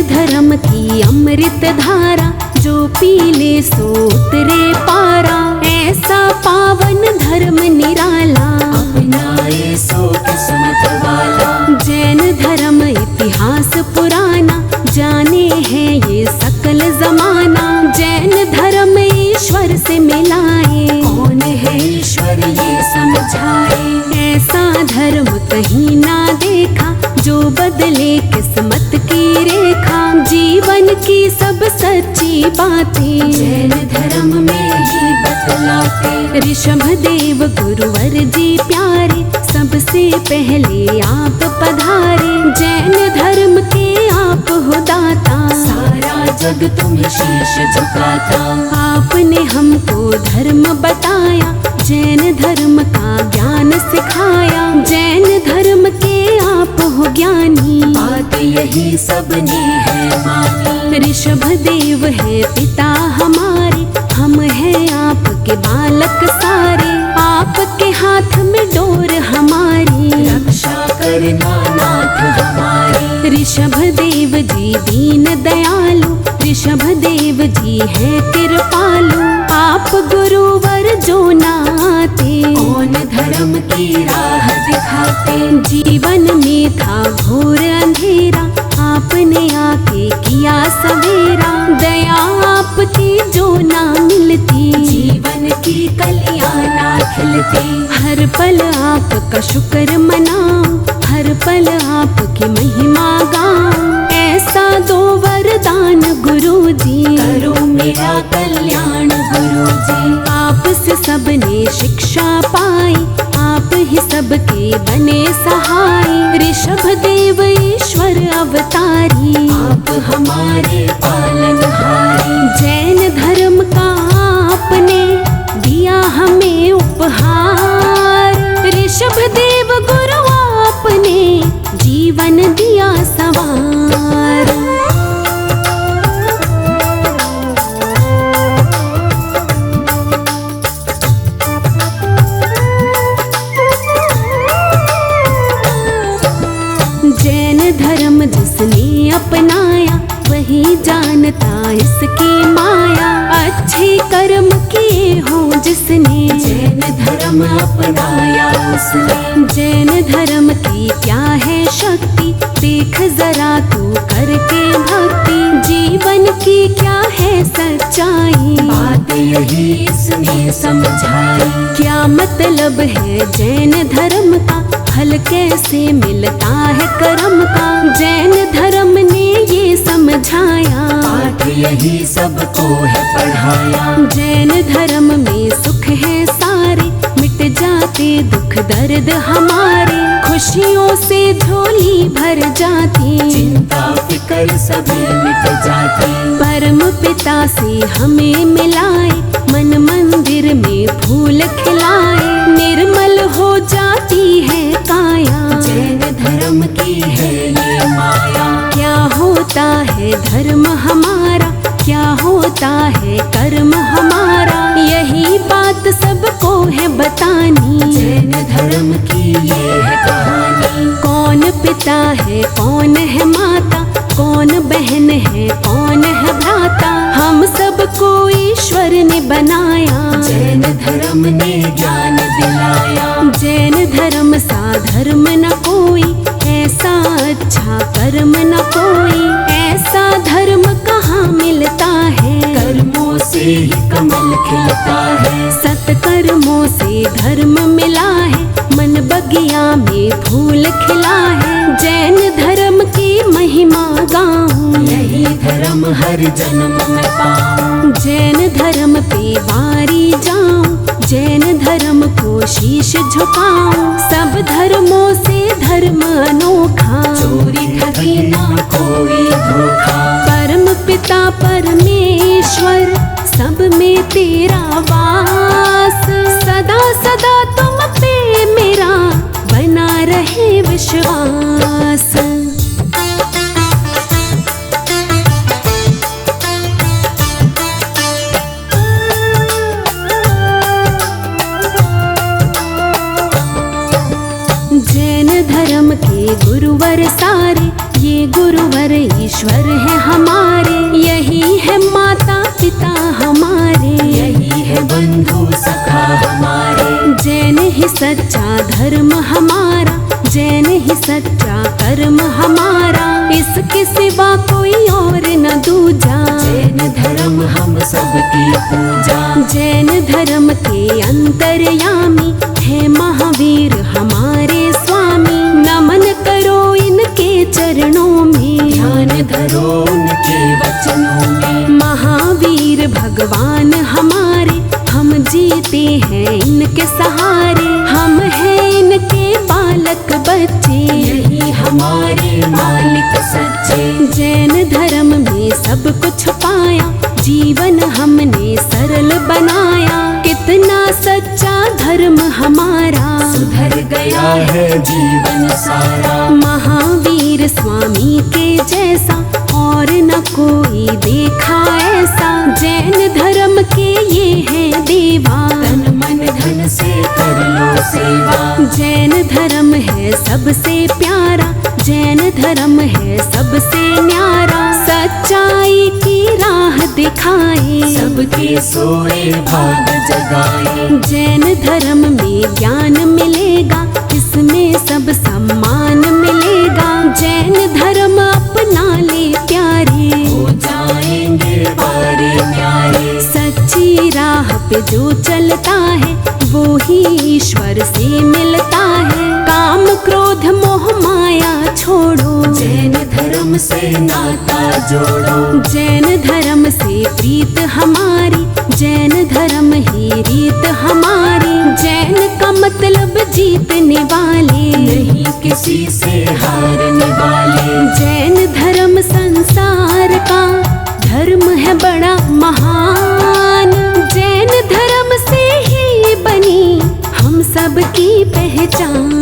धर्म की अमृत धारा, जो पीले सो उतरे पारा। ऐसा पावन धर्म निराला, अपनाए सो किस्मत वाला। जैन धर्म इतिहास पुराना, जाने है ये सकल जमाना। जैन धर्म ईश्वर से मिलाए, कौन है ईश्वर ये समझाए। ऐसा धर्म कहीं ना देखा, जो बदले किस्मत की रेखा। जीवन की सब सच्ची बातें जैन धर्म में ही बतलाते। ऋषभ देव गुरुवर जी प्यारे, सबसे पहले आप पधारे। जैन धर्म के आप हो दाता, सारा जग तुम्हें शीश झुकाता। आपने हमको धर्म बताया, जैन धर्म का ज्ञान सिखाया। जैन धर्म के आप हो ज्ञानी, बात यही सबने है मानी। ऋषभ देव है पिता हमारे, हम हैं आपके बालक सारे। आपके हाथ में डोर हमारी, रक्षा करना नाथ हमारे। ऋषभ देव जी दीन दयालु, ऋषभ देव जी है कृपालु। आप गुरुवर जो नाते, कौन धर्म की राह दिखाते। जीवन में था घोर अंधेरा, आपने आके किया सवेरा। दया आपकी जो ना मिलती, जीवन की कलियां ना खिलती। हर पल आपका शुक्र मनाऊं, हर पल आपकी महिमा गाऊं। ऐसा दो वरदान गुरु जी, करो मेरा कल्याण गुरु जी। आपसे सबने शिक्षा पाई, आप ही सबके बने सहाय। ऋषभ देव ईश्वर अवतारी, आप हमारे पालनहारी। जैन धर्म का आपने दिया हमें उपहार। ऋषभ देव गुरु आपने जीवन दिया सवार। जैन धर्म जिसने अपनाया, वही जानता इसकी माया। अच्छे कर्म किए हो जिसने, जैन धर्म अपनाया उसने। जैन धर्म की क्या है शक्ति, देख जरा तू करके भक्ति। जीवन की क्या है सच्चाई, बात यही इसने समझाई। क्या मतलब है जैन धर्म का, फल कैसे मिलता है कर्म का। जैन धर्म ने ये समझाया, बात यही सबको है पढ़ाया। जैन धर्म में सुख है सारे, मिट जाते दुख दर्द हमारे। खुशियों से झोली भर जाती, चिंता फिकर सभी मिट जाती। परम पिता से हमें मिलाए, मन मंदिर में फूल खिलाए। निर्मल हो जाती है काया, जैन धर्म की है ये माया। क्या होता है धर्म हमारा, क्या होता है कर्म हमारा। यही बात सबको है बतानी, जैन धर्म की ये है कहानी। कौन पिता है कौन है माता, कौन बहन है कौन है भ्राता। हम सबको ईश्वर ने बनाया, जैन धर्म ने ज्ञान दिलाया। जैन धर्म सा धर्म न कोई, ऐसा अच्छा कर्म न कोई। ऐसा धर्म कहाँ मिलता है, कर्मों से ही कमल खिलता है। सत्कर्मों से धर्म मिला है, मन बगिया में फूल खिला है। जैन धर्म की महिमा गाऊं, यही धर्म हर जन्म में पाऊं। जैन धर्म पे बारी जाऊं, जैन धर्म को शीश झुकाऊं। सब धर्मों से धर्म अनोखा, चोरी ठगी ना कोई धोखा। परम पिता परमेश्वर, सब में तेरा वास। सदा सदा तुम पे मेरा बना रहे विश्वास। जैन धर्म के गुरुवर सारे, ये गुरुवर ईश्वर है हमारे, यही है माता पिता हमारे, यही है बंधु सखा हमारे। जैन ही सच्चा धर्म हमारा, जैन ही सच्चा कर्म हमारा, इसके सिवा कोई और न दूजा। जैन धर्म हम सबकी पूजा। जैन धर्म के अंतर्यामी है महावीर हमारे स्वामी, नमन करो इनके चरणों में, ध्यान धरो उनके वचनों में। महावीर भगवान हमारे, हम जीते हैं इनके सहारे, हम हैं इनके बालक बच्चे, यही हमारे मालिक सच्चे। जैन धर्म में सब कुछ पाया, जीवन हमने सरल बनाया, कितना सच्चा धर्म हमारा, सुधर गया है जीवन सारा। महावीर स्वामी के जैसा और न कोई देखा ऐसा, जैन धर्म के ये है देवा, तन मन धन से कर लो सेवा। जैन धर्म है सबसे प्यारा, जैन धर्म है सबसे न्यारा, सच्चाई की राह दिखाए, सबके सोए भाग जगाए। जैन धर्म में ज्ञान मिलेगा, इसमें सब सम्मान मिलेगा, जैन धर्म अपना ले प्यारे, हो जाएंगे बारे न्यारे। सच्ची राह पे जो चलता है वो ही ईश्वर से मिलता है, काम क्रोध मोह माया छोड़ो, जैन धर्म से नाता जोड़ो। जैन धर्म से प्रीत हमारी, जैन धर्म ही रीत हमारी, जैन का मतलब जीतने वाले, नहीं किसी से हारने वाले। जैन धर्म संसार का धर्म है बड़ा महान, जैन धर्म से ही बनी हम सबकी पहचान।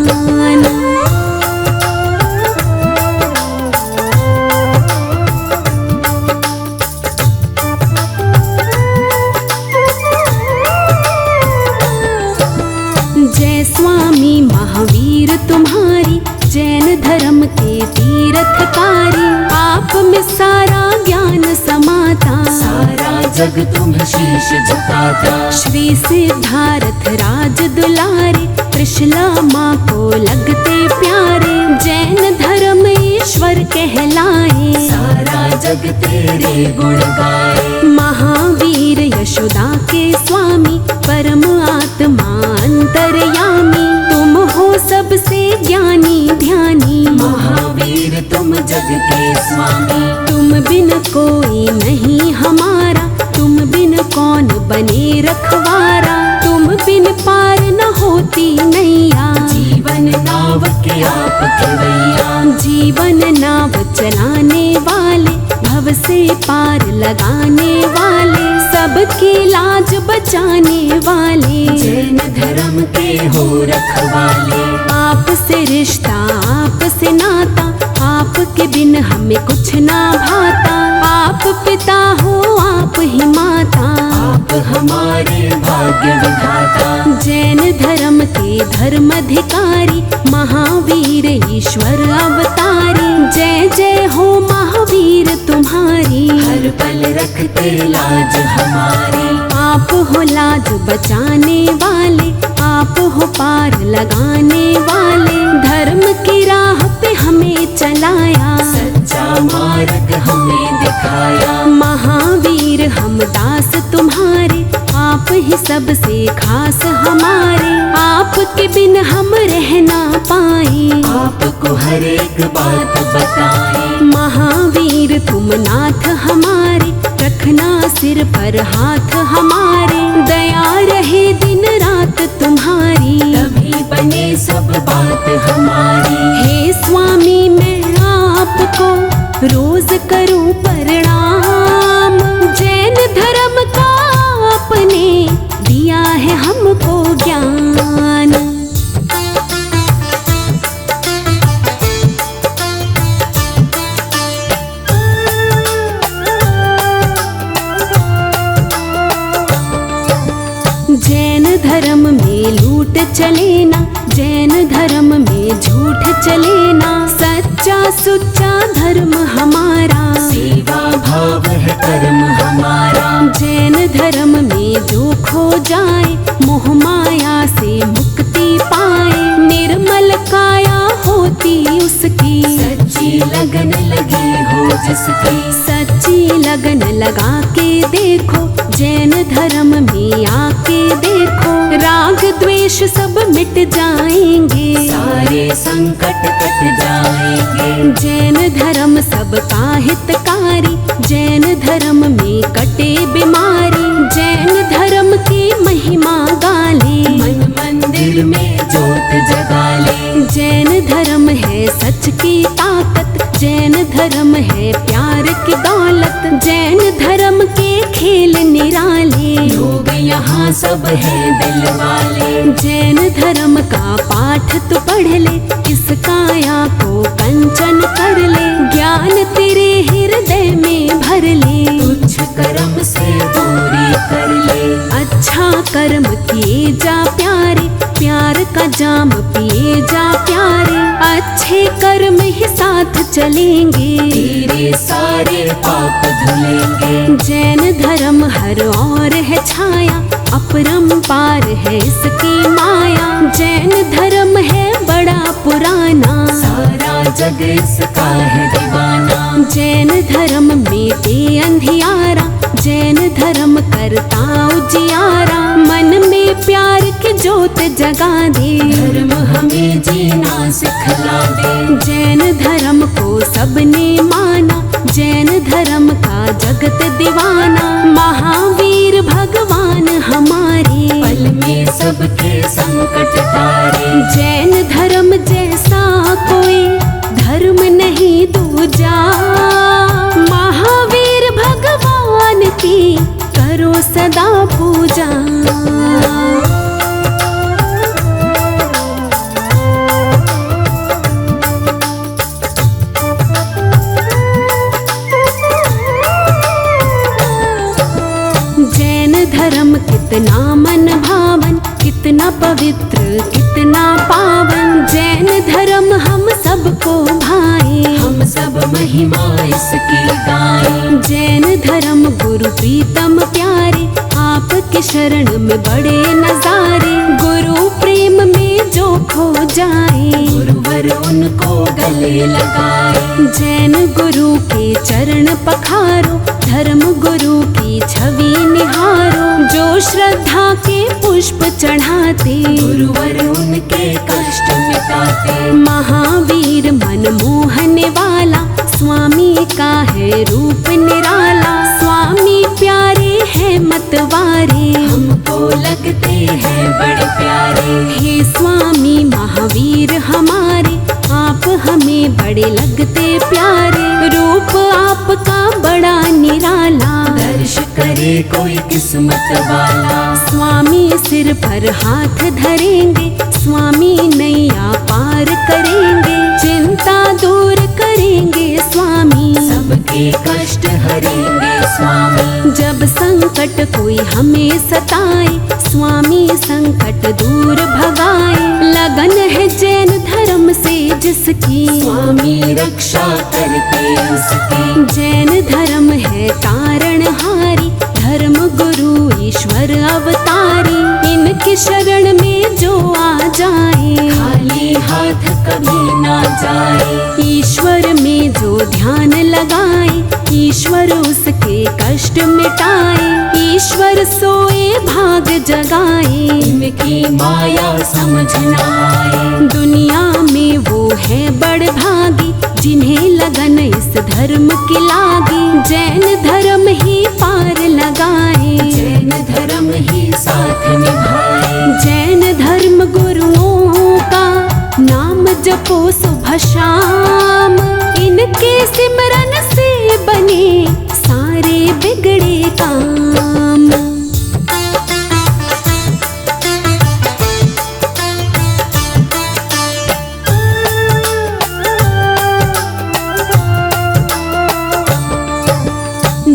जय स्वामी महावीर तुम्हारी, जैन धर्म के तीर्थकारी, आप में सारा ज्ञान समाता, सारा जग तुम शीश झुकाता। श्री सिद्धार्थ राज दुलारे, त्रिशला माँ को लगते प्यारे, जैन धर्म ईश्वर कहलाए, सारा जग तेरे गुण गाए। महावीर यशोदा के स्वामी, परम आत्मा अंतर्यामी, तुम हो सबसे ज्ञानी ध्यानी, महावीर तुम जग के स्वामी। तुम बिन कोई नहीं हमारा, तुम बिन कौन बने रखवारा, तुम बिन पार न होती नैया, जीवन नाव के आप खेवैया। जीवन नाव चलाने वाले, भव से पार लगाने वाले, सबकी लाज बचाने वाले, जैन धर्म के हो रखवाले। आप से रिश्ता आप से नाता, आपके बिन हमें कुछ ना भाता, आप पिता हो आप ही माता, आप हमारे भाग्य विधाता। जैन धर्म के धर्माधिकारी, महावीर ईश्वर अवतारी, जय जय हो महावीर तुम्हारी, हर पल रखते लाज हमारी। आप हो लाज बचाने वाले, आप हो पार लगाने वाले, धर्म की राह पे हमें चलाया, सच्चा मार्ग हमें दिखाया। महावीर हम दास तुम्हारे, आप ही सबसे खास हमारे, आपके बिन हम रह ना पाए, आपको हर एक बात बताएं। महावीर तुम नाथ हमारे, रखना सिर पर हाथ हमारे, दया रहे दिन रात तुम्हारी, तभी बने सब बात हमारी। हे स्वामी मैं आपको रोज करूं प्रणाम, जैन धर्म का आपने दिया है हमको ज्ञान। जैन धर्म में लूट चले ना, जैन धर्म में झूठ चले ना, सच्चा सुच्चा धर्म हमारा, सेवा भाव है कर्म हमारा। जैन धर्म में जो खो जाए मोह माया से मुक्ति पाए, निर्मल काया होती उसकी, सच्ची लगन लगी हो जिसकी, सच्ची लगन लगा के देखो, जैन धर्म में आके देखो, राग द्वेष सब मिट जाएंगे, सारे संकट कट जाएंगे। जैन धर्म सबका हितकारी, जैन धर्म में कटे बीमारी, जैन धर्म की महिमा गाले, मन मंदिर में जोत जगा ले। जैन धर्म है सच की ताकत, जैन धर्म है प्यार की दौलत, जैन धर्म के खेल निराले, लोग यहाँ सब है दिल वाले। जैन धर्म का पाठ तू पढ़ ले, इस काया को कंचन कर ले, ज्ञान तेरे हृदय में भर ले, तुच्छ कर्म से दूरी कर ले। अच्छा कर्म किए जा प्यारे, प्यार का जाम पिए जा प्यारे, अच्छे कर्म ही साथ चलेंगे, तेरे सारे पाप धुलेंगे। जैन धर्म हर और है छाया, अपरंपार है इसकी माया, जैन धर्म है बड़ा पुराना, सारा जग इसका है दीवाना। जैन धर्म मेटे अंधियारा, जैन धर्म करता उजियारा, मन में प्यार की जोत जगा दे, धर्म हमें जीना सिखला दे। जैन धर्म को सबने माना, जैन धर्म का जगत दीवाना, महावीर भगवान हमारे, पल में सबके संकट तारे। जैन धर्म जैसा कोई धर्म नहीं दूजा, महावीर भगवान की करो सदा पूजा। जैन धर्म कितना मन भावन, कितना पवित्र, कितना पावन, जैन धर्म हम सबको भाए, हम सब महिमा इसकी गाएं। जैन धर्म गुरु प्रीतम प्यारे, आपके शरण में बड़े नजारे, गुरु प्रेम में जो खो जाए, गुरुवर उनको गले लगाए। जैन गुरु के चरण पखारो, धर्म गुरु की छवि निहारो, जो श्रद्धा के पुष्प चढ़ाते, गुरुवर उनके कष्ट मिटाते। महावीर मन मोहने वाला, स्वामी का है रूप निराला, स्वामी प्यारे है मतवारे, हमको लगते हैं बड़े प्यारे। हे स्वामी महावीर हमारे, आप हमें बड़े लगते प्यारे, रूप आपका बड़ा निराला, दर्श करे कोई किस्मत वाला। स्वामी सिर पर हाथ धरेंगे, स्वामी नैया पार करेंगे, चिंता दूर करेंगे स्वामी, सबके कष्ट हरेंगे स्वामी। जब संकट कोई हमें सताए, स्वामी संकट दूर भगाए, लगन है जैन धर्म से जिसकी, स्वामी रक्षा करते उसकी। जैन धर्म है तारणहारी, धर्म गुरु ईश्वर अवतारी, इनकी शरण में जो आ जाए, खाली हाथ कभी ना जाए। ईश्वर में जो ध्यान लगाए, ईश्वर उसके कष्ट मिटाए, ईश्वर सोए भाग जगाए, इनकी माया समझ ना आए। दुनिया में वो है बड़ भागी, जिन्हें लगन इस धर्म की लागी, जैन धर्म ही पार लगाए, जैन धर्म ही साथ निभाए। जैन धर्म गुरुओं का नाम जपो सुबह शाम, इनके सिमरन से बने सारे बिगड़े काम।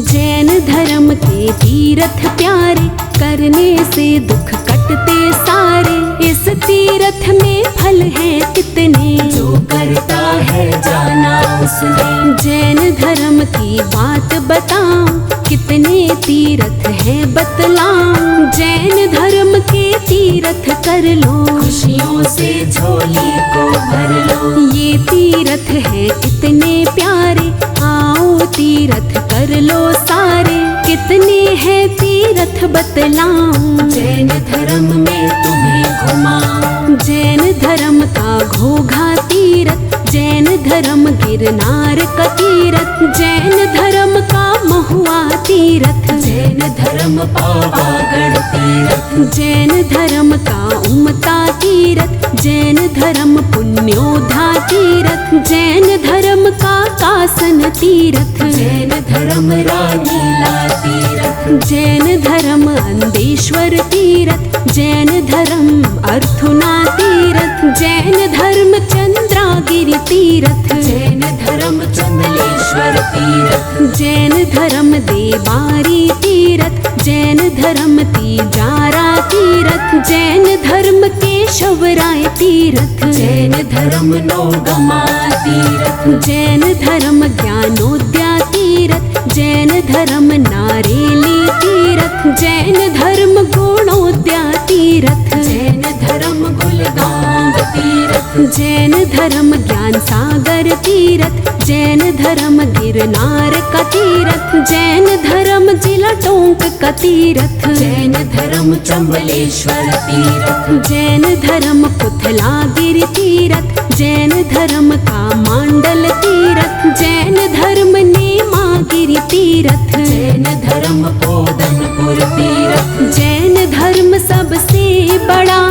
जैन धर्म के तीर्थ प्यारे, करने से दुख कटते सारे, इस तीर्थ में फल है कितने, जो करता है जाना उसने। जैन धर्म की बात बताऊं, कितने तीर्थ है बतलाऊं। जैन धर्म के तीर्थ कर लो, खुशियों से झोली को भर लो। ये तीर्थ है कितने प्यारे, आओ तीर्थ कर लो सारे। कितने हैं तीर्थ बतलाऊं, जैन धर्म में तुम्हें घुमाऊं। जैन धर्म का घोघा तीर्थ, जैन धर्म गिरनार का तीर्थ, जैन धर्म का महुआ तीर्थ, जैन धर्म पावागढ़ तीर्थ। जैन धर्म का उमता तीर्थ, जैन धर्म पुण्योधा तीर्थ, जैन धर्म का कासन तीर्थ, जैन धर्म रानीला तीर्थ। जैन धर्म अंदेश्वर तीर्थ, जैन धर्म अर्थुना तीर्थ, जैन धर्म चंद्रागिरि तीर्थ, जैन धर्म चंदलेश्वर तीर्थ। जैन धर्म देवारी तीर्थ, जैन धर्म तीजारा तीर्थ, जैन धर्म केशवराय तीर्थ, जैन धर्म नौगमा तीर्थ। जैन धर्म ज्ञानोद्या तीर्थ, जैन धर्म नारेली तीर्थ, जैन धर्म गुणोद्या तीर्थ, जैन धर्म गुलगांव तीर्थ। जैन धर्म ज्ञान सागर तीर्थ, जैन धर्म गिरनार का तीर्थ, जैन धर्म जिला टोंक का तीर्थ, जैन धर्म चंबलेश्वर तीर्थ। जैन धर्म पुथलागिरि तीर्थ, जैन धर्म का मांडल तीर्थ, जैन धर्म नेमागिरि तीर्थ, जैन धर्म पोदनपुर तीर्थ। जैन धर्म सबसे बड़ा,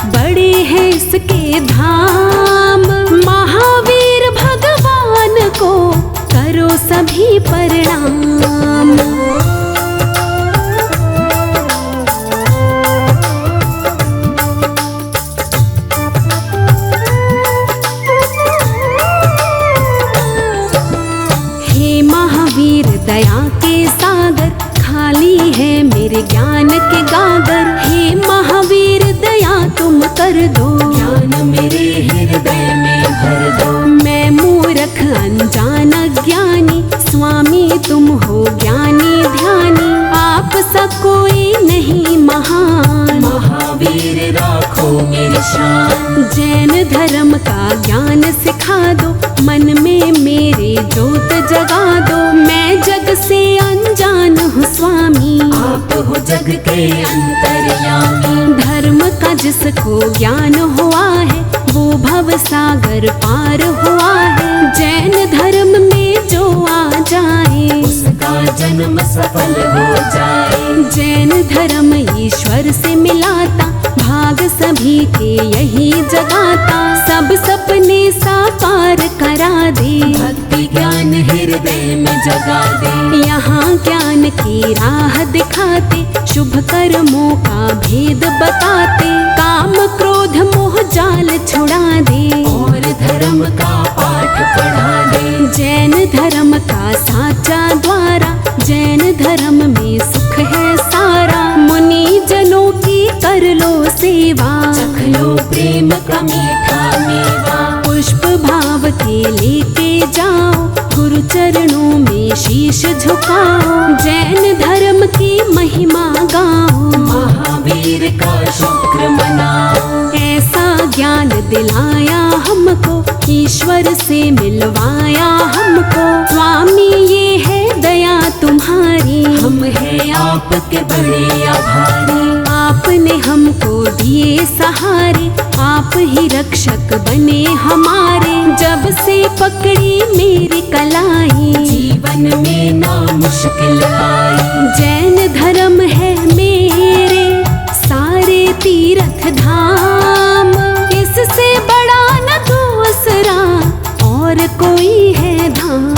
बड़े हैं इसके धाम। महावीर भगवान को करो सभी प्रणाम। हे महावीर दया के सागर, खाली है मेरे ज्ञान के गागर। हे महावीर दया तुम कर दो, ज्ञान मेरे हृदय में भर दो। मैं मूर्ख अनजान ज्ञानी, स्वामी तुम हो ज्ञानी ध्यानी। आप सा कोई नहीं महान, महावीर राखो मेरी शान। जैन धर्म का ज्ञान सिखा दो, मन में मेरे जोत जगा दो। मैं जग से अनजान हूँ स्वामी, आप हो जग के अंतर्यामी। धर्म का जिसको ज्ञान हुआ है, वो भव सागर पार हुआ है। जैन धर्म में जो आ जाए, उसका जन्म सफल हो जाए। जैन धर्म ईश्वर से मिलाता, भाग सभी के यही जगाता। सब सपने साकार करा दे, भक्ति ज्ञान हृदय में जगा दे। यहाँ ज्ञान की राह दिखाते, शुभ कर्मों का भेद बताते। काम क्रोध मोह जाल छुड़ा दे, और धर्म का पाठ पढ़ा दे। जैन धर्म का साचा द्वारा, जैन धर्म में सुख है सारा। मुनि जनों की कर लो सेवा, चख लो प्रेम का मीठा मेवा। पुष्प भाव के लेके जाओ, गुरु चरणों में शीश झुकाओ। जैन धर्म की महिमा गाओ, महावीर का शुक्र मनाओ। ऐसा ज्ञान दिलाया हमको, ईश्वर से मिलवाया हमको। स्वामी ये है दया तुम्हारी, हम हैं आपके बड़े आभारी। आपने हमको दिए सहारे, आप ही रक्षक बने हमारे। जब से पकड़ी मेरी कलाई, जीवन में ना मुश्किल आई। जैन धर्म है मेरे सारे तीर्थ धाम। इससे बड़ा न दूसरा और कोई है धाम।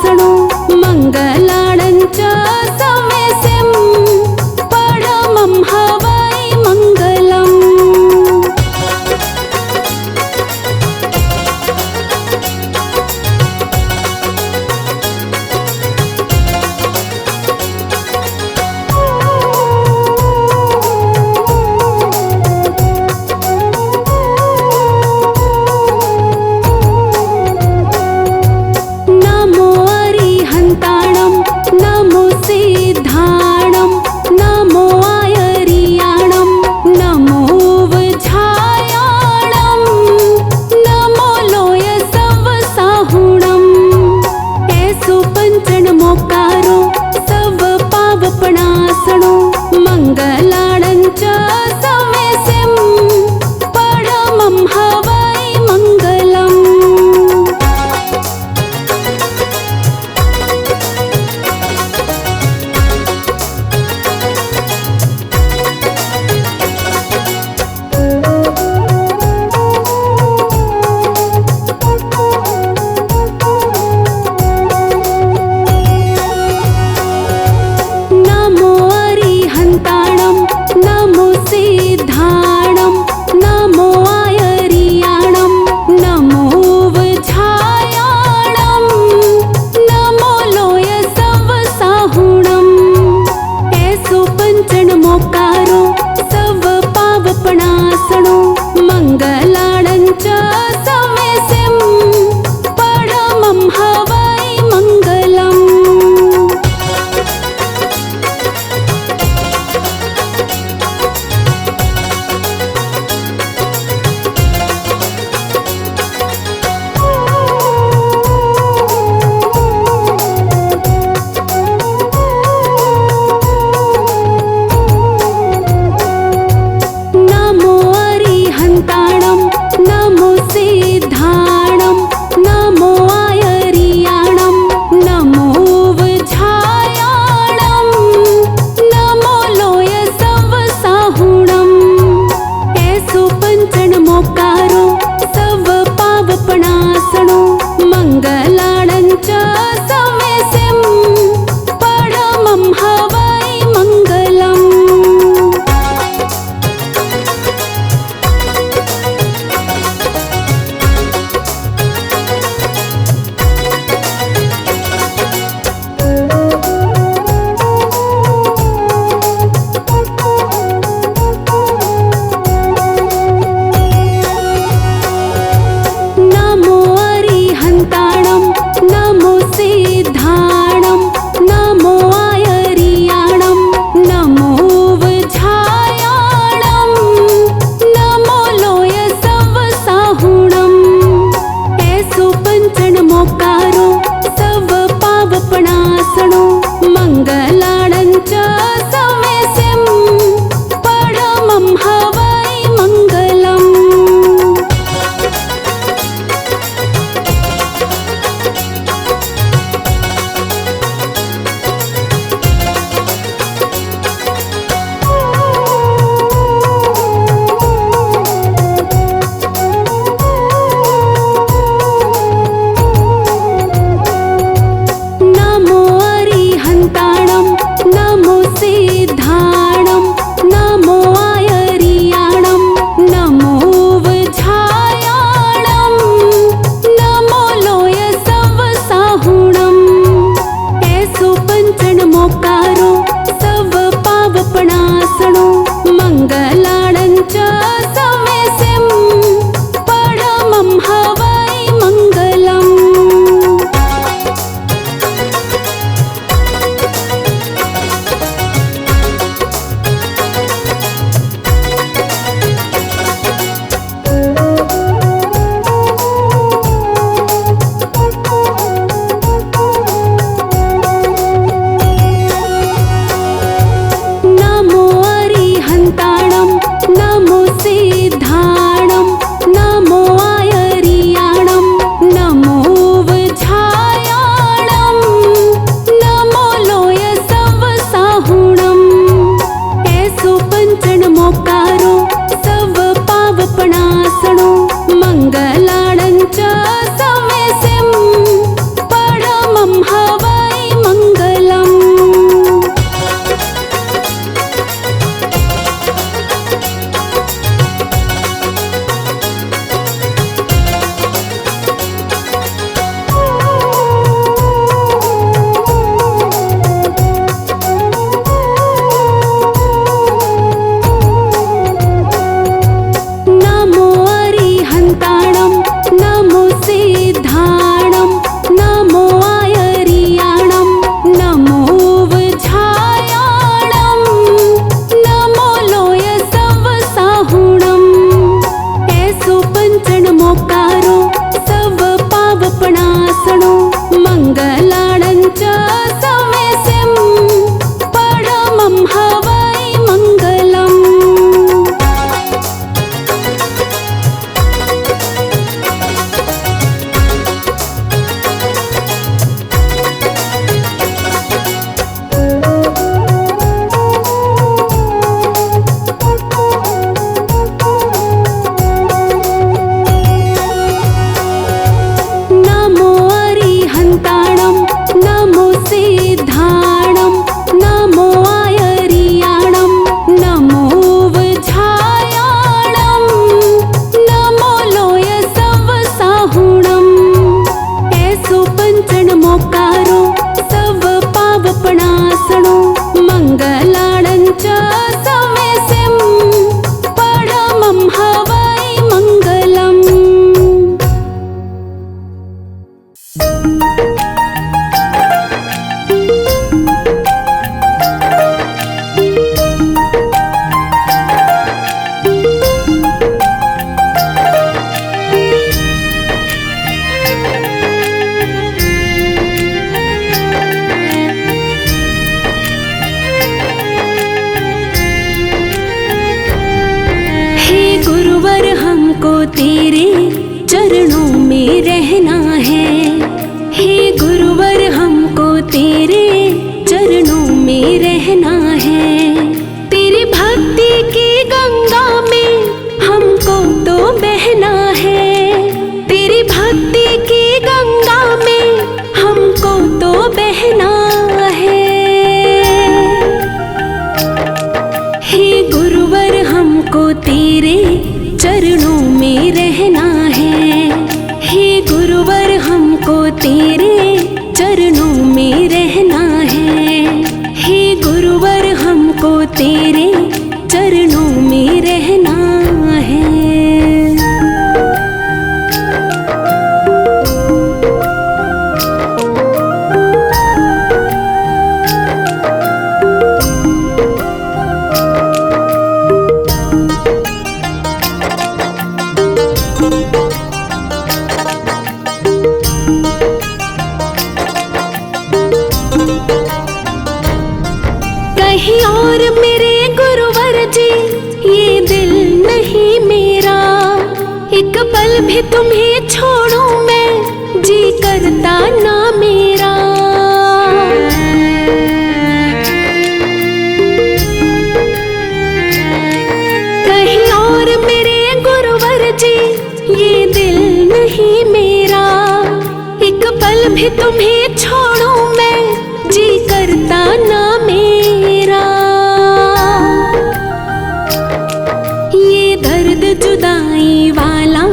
पणपणासनो मङ्गलाणं च समेसिं परमं हवै मङ्गलम्। नमो अरिहन्ताणं नमो सिद्धाणं नमो आयर्याणं नमो वज्रायाणं नमो लोयसवसाहुणं। ऐसो पंचनमोकारो सव पावपणासनो मङ्गलाणं च समेसिं परमं हवै मङ्गलम्। नमो अरिहन्ताणं नमो सिद्धाणं नमो आयर्याणं नमो वज्रायाणं नमो लोयसवसाहुणं। ऐसो पंचनमोकारो सव पावपणासनो मङ्गलाणं च समेसिं परमं हवै मङ्गलम्। नमो अरिहन्ताणं नमो सिद्धाणं नमो आयर्याणं नमो वज्रायाणं नमो लोयसवसाहुणं। ऐसो पंचनमोकारो सव पावपणासनो मङ्गलाणं च समेसिं परमं हवै मङ्गलम्। नमो अरिहन्ताणं नमो सिद्धाणं नमो आयर्याणं नमो वज्रायाणं नमो लोयसवसाहुणं। ऐसो पंचनमोकारो सव पावपणासनो मङ्गलाणं च समेसिं परमं हवै मङ्गलम्। नमो अरिहन्ताणं नमो सिद्धाणं नमो आयर्याणं नमो वज्रायाणं नमो लोयसवसाहुणं। ऐसो पंचनमोकारो सव पावपणासनो मङ्गलाणं च समेसिं परमं हवै मङ्गलम्। चरणों में रहना है। हे गुरुवर हमको तेरे चरणों में रहना है। हे गुरुवर हमको तेरे चरणों में रहना है। कहीं और मेरे गुरुवर जी ये दिल नहीं मेरा, एक पल भी तुम्हें छोड़ूं मैं जी करता ना मेरा। कहीं और मेरे गुरुवर जी ये दिल नहीं मेरा, एक पल भी तुम्हें छोड़ूं मैं जी करता ना मेरा। ये दर्द जुदाई वाला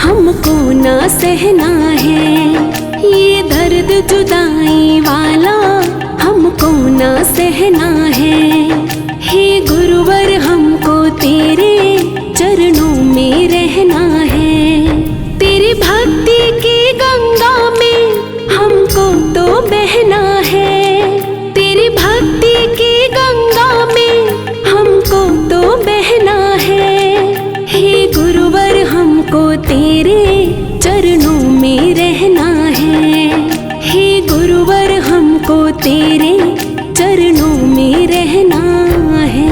हमको ना सहना है। ये दर्द जुदाई वाला हमको ना सहना है। हे गुरुवर हमको तेरे चरणों में रहना है। तेरी भक्ति की गंगा में हमको तो बहना है। तेरी भक्ति की गंगा में हमको तो बहना है। हे गुरुवर हमको तेरे चरणों में रहना है। हे गुरुवर हमको तेरे चरणों में रहना है।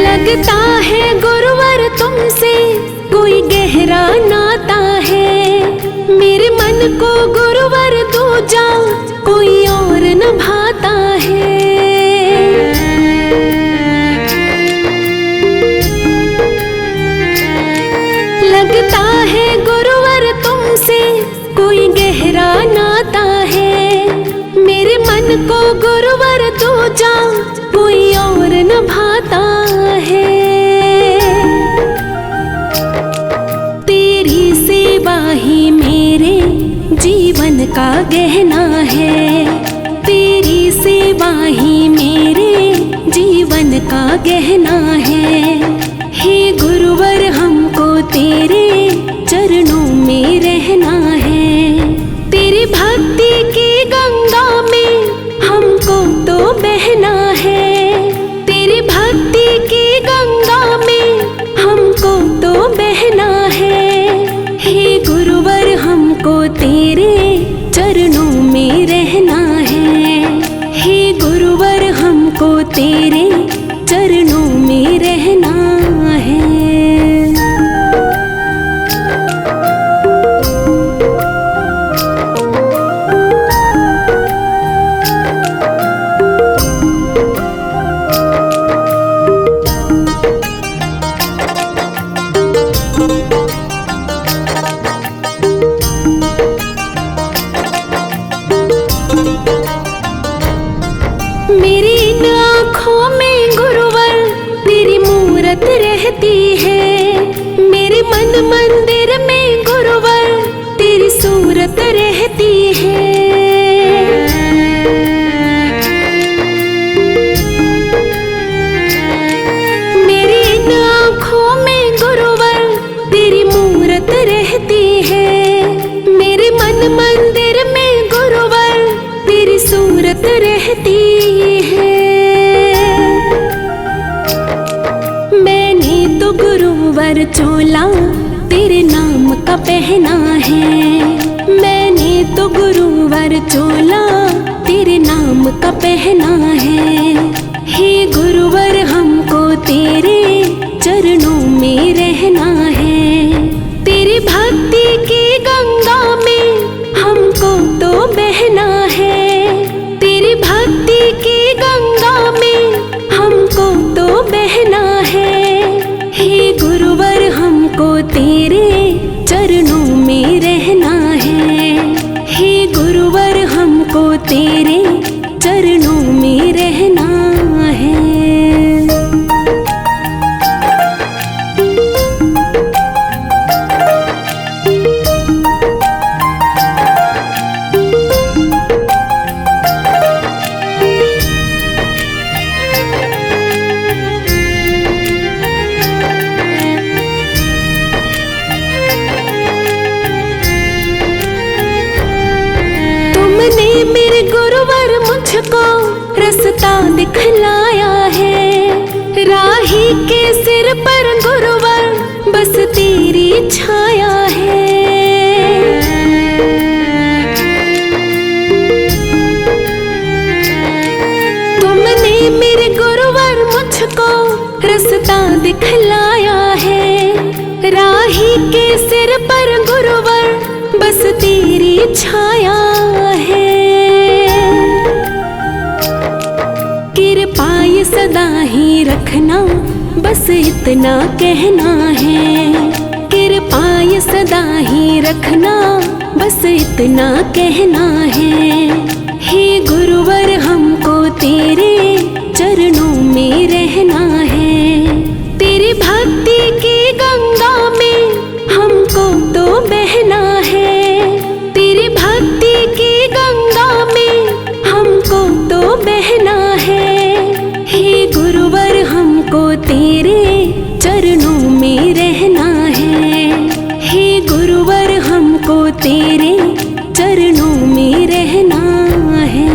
लगता है गुरुवर तुमसे कोई गहरा नाता है। मेरे मन को गुरुवर दूजा कोई और न भाता है। लगता है गुरुवर तुमसे कोई गहरा नाता है। मेरे मन को गुरुवर दूजा कोई और न भाता है। तेरी सेवा ही मेरे जीवन का गहना है। तेरी सेवा ही मेरे जीवन का गहना है। हे गुरुवर हमको तेरे चरणों में रहना है। तेरी भक्ति की गंगा में हमको तो बहना है। तेरी भक्ति की गंगा में हमको तो बहना है। हे गुरुवर हमको तेरे चरणों में रहना है। हे गुरुवर हमको तेरे चरणों में रहना है। मेरी इन आँखों में गुरुवर तेरी मूरत रहती है। मेरे मन मंदिर में गुरुवर तेरी सूरत रहती है। मेरी इन आँखों में गुरुवर तेरी मूरत रहती है। मेरे मन मंदिर में गुरुवर तेरी सूरत रहती है। मैंने तो गुरुवर चोला तेरे नाम का पहना है। मैंने तो गुरुवर चोला तेरे नाम का पहना है। हे गुरुवर हमको तेरे चरणों में रहना है। तेरी भक्ति की गंगा में हमको तो बहना तेरे चरणों में रहना है। तुमने मेरे गुरुवर मुझको रास्ता दिखलाया है। राही के सिर पर गुरुवर बस तेरी छाया है। तुमने मेरे गुरुवर मुझको रास्ता दिखलाया है। राही के सिर पर गुरुवर बस तेरी छाया है। कृपाएं सदा ही रखना बस इतना कहना है। कृपाएं सदा ही रखना बस इतना कहना है। हे गुरुवर हमको तेरे चरणों में रहना है। तेरी भक्ति की गंगा में हमको तो बहना है। तेरी भक्ति की गंगा में हमको तो बहना है। हे गुरुवर हमको तेरे चरणों में रहना है। हे गुरुवर हमको तेरे चरणों में रहना है।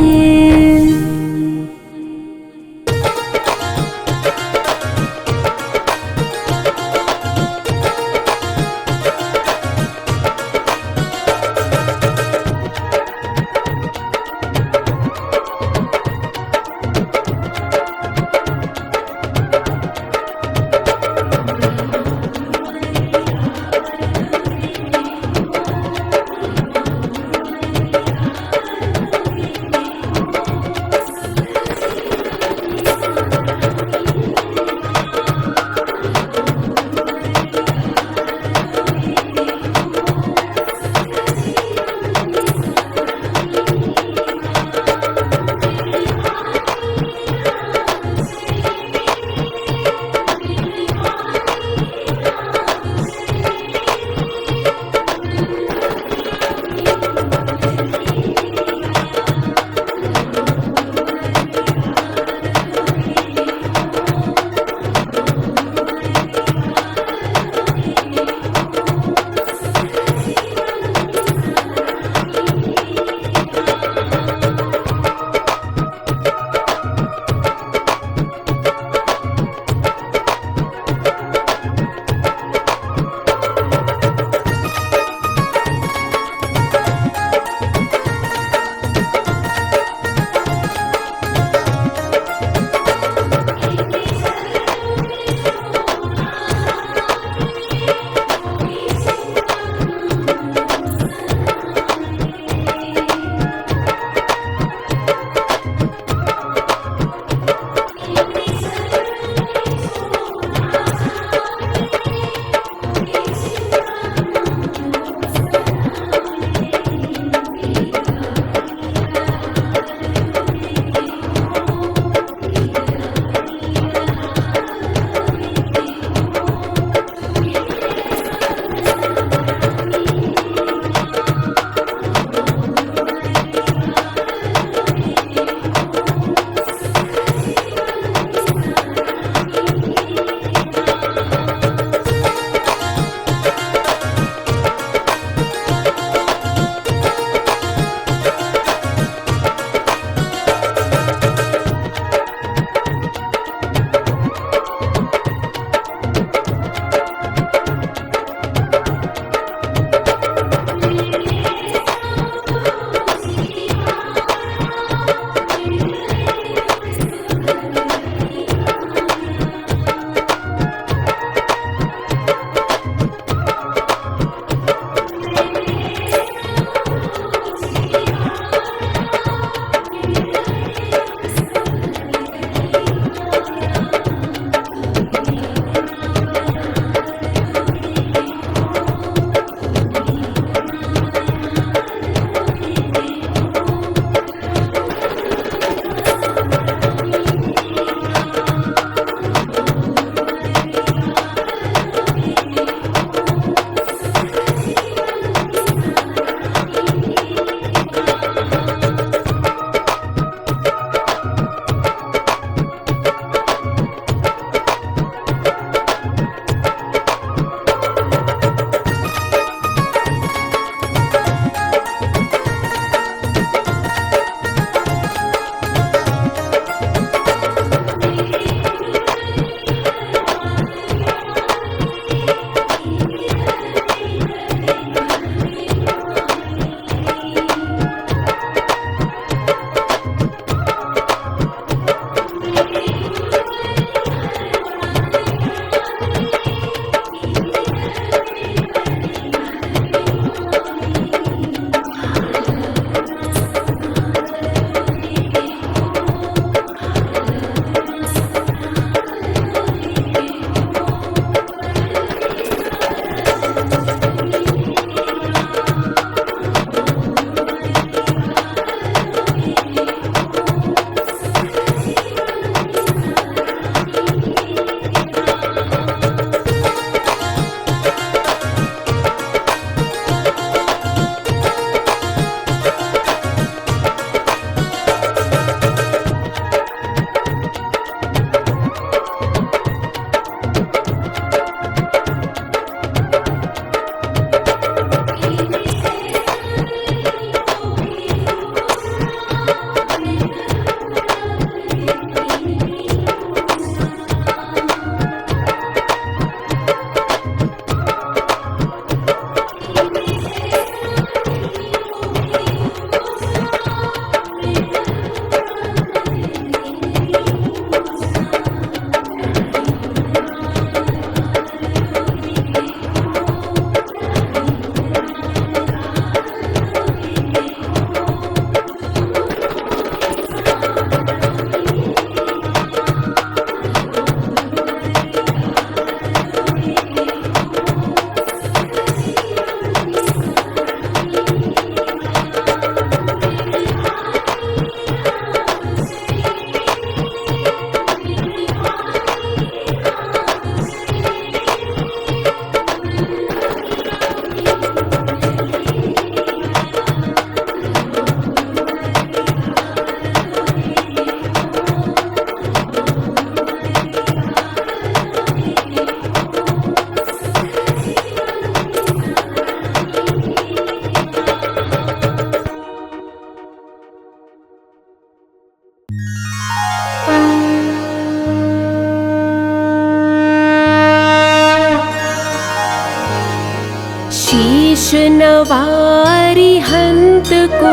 वैष्णवारि हंत को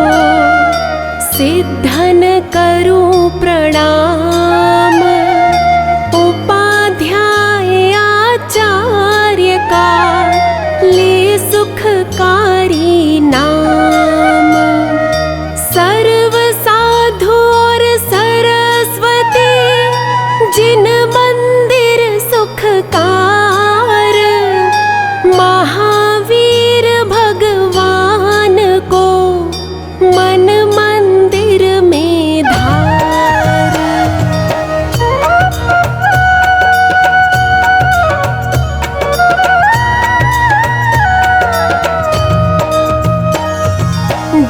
सिद्धन करूं प्रणाम। उपाध्याय आचार्य का ले सुखकारी नाम। सर्व साधु और सरस्वती जिन मंदिर सुखकार। महावीर भगवान को मन मंदिर में धार।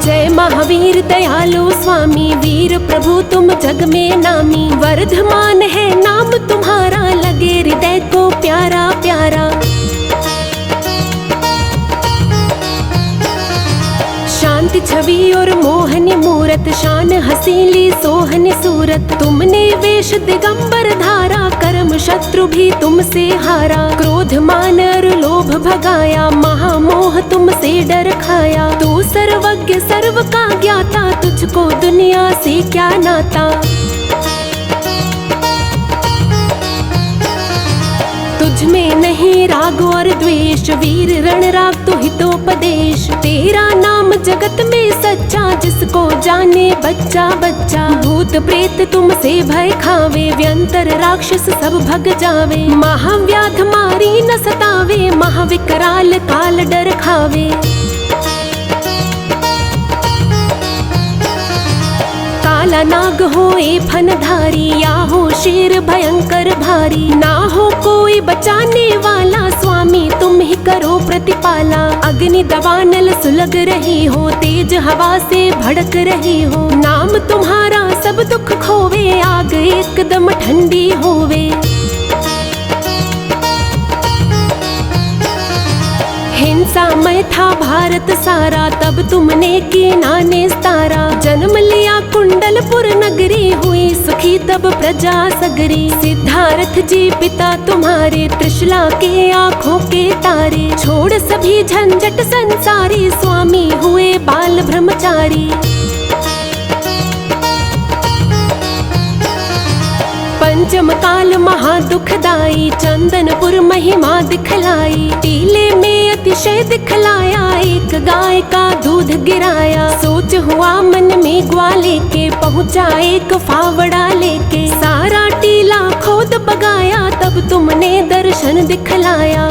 जय महावीर दयालु स्वामी, वीर प्रभु तुम जग में नामी। वर्धमान है नाम तुम्हारा, लगे हृदय को प्यारा प्यारा। शांति छवि और मोहनी मूरत, शान हसीली सोहनी सूरत। तुमने वेश दिगंबर धारा, कर्म शत्रु भी तुमसे हारा। क्रोध मान और लोभ भगाया, महामोह तुमसे डर खाया। तू सर्वज्ञ सर्व का ज्ञाता, तुझको दुनिया से क्या नाता। तुझ में नहीं राग और द्वेष, वीर रण राग तू हितोपदेश। तेरा नाम जगत में सच्चा, जिसको जाने बच्चा बच्चा। भूत प्रेत तुमसे भय खावे, व्यंतर राक्षस सब भग जावे। महाव्याध मारी न सतावे, महाविकराल काल डर खावे। काला नाग होए फनधारी, या हो शेर भयंकर भारी। ना हो कोई बचाने वाला, स्वामी तुम ही करो प्रतिपाला। अग्नि दवानल सुलग रही हो, तेज हवा से भड़क रही हो। नाम तुम्हारा सब दुख खोवे, आग एकदम ठंडी होवे। हिंसा में था भारत सारा, तब तुमने कीना निस्तारा। जन्म लिया कुंडलपुर नगरी, हुई सुखी तब प्रजा सगरी। सिद्धार्थ जी पिता तुम्हारे, त्रिशला के आँखों के तारे। छोड़ सभी झंझट संसारी, स्वामी हुए बाल ब्रह्मचारी। पंचम काल महादुखदाई, चंदनपुर महिमा दिखलाई। टीले में अतिशय दिखलाया, एक गाय का दूध गिराया। सोच हुआ मन में ग्वाले के, पहुँचा एक फावड़ा लेके। सारा टीला खोद बगाया, तब तुमने दर्शन दिखलाया।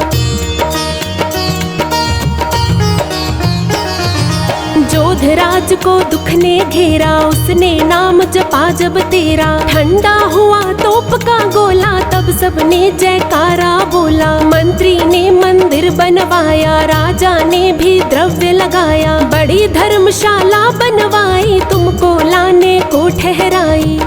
जोधराज को दुख ने घेरा, उसने नाम जपा जब तेरा। ठंडा हुआ तोप का गोला, तब सबने जयकारा बोला। मंत्री ने मंदिर बनवाया, राजा ने भी द्रव्य लगाया। बड़ी धर्मशाला बनवाई, तुमको लाने को ठहराई।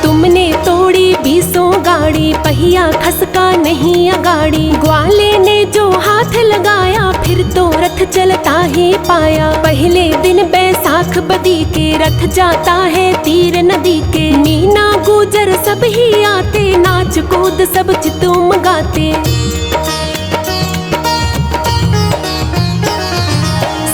तुमने तोड़ी 20 गाड़ी, पहिया खसका नहीं अगाड़ी। ग्वाले ने जो हाथ लगाया, फिर तो रथ चलता ही पाया। पहले दिन बैसाख बदी के, रथ जाता है तीर नदी के। मीना गुजर सब ही आते, नाच कूद सब चितुम गाते।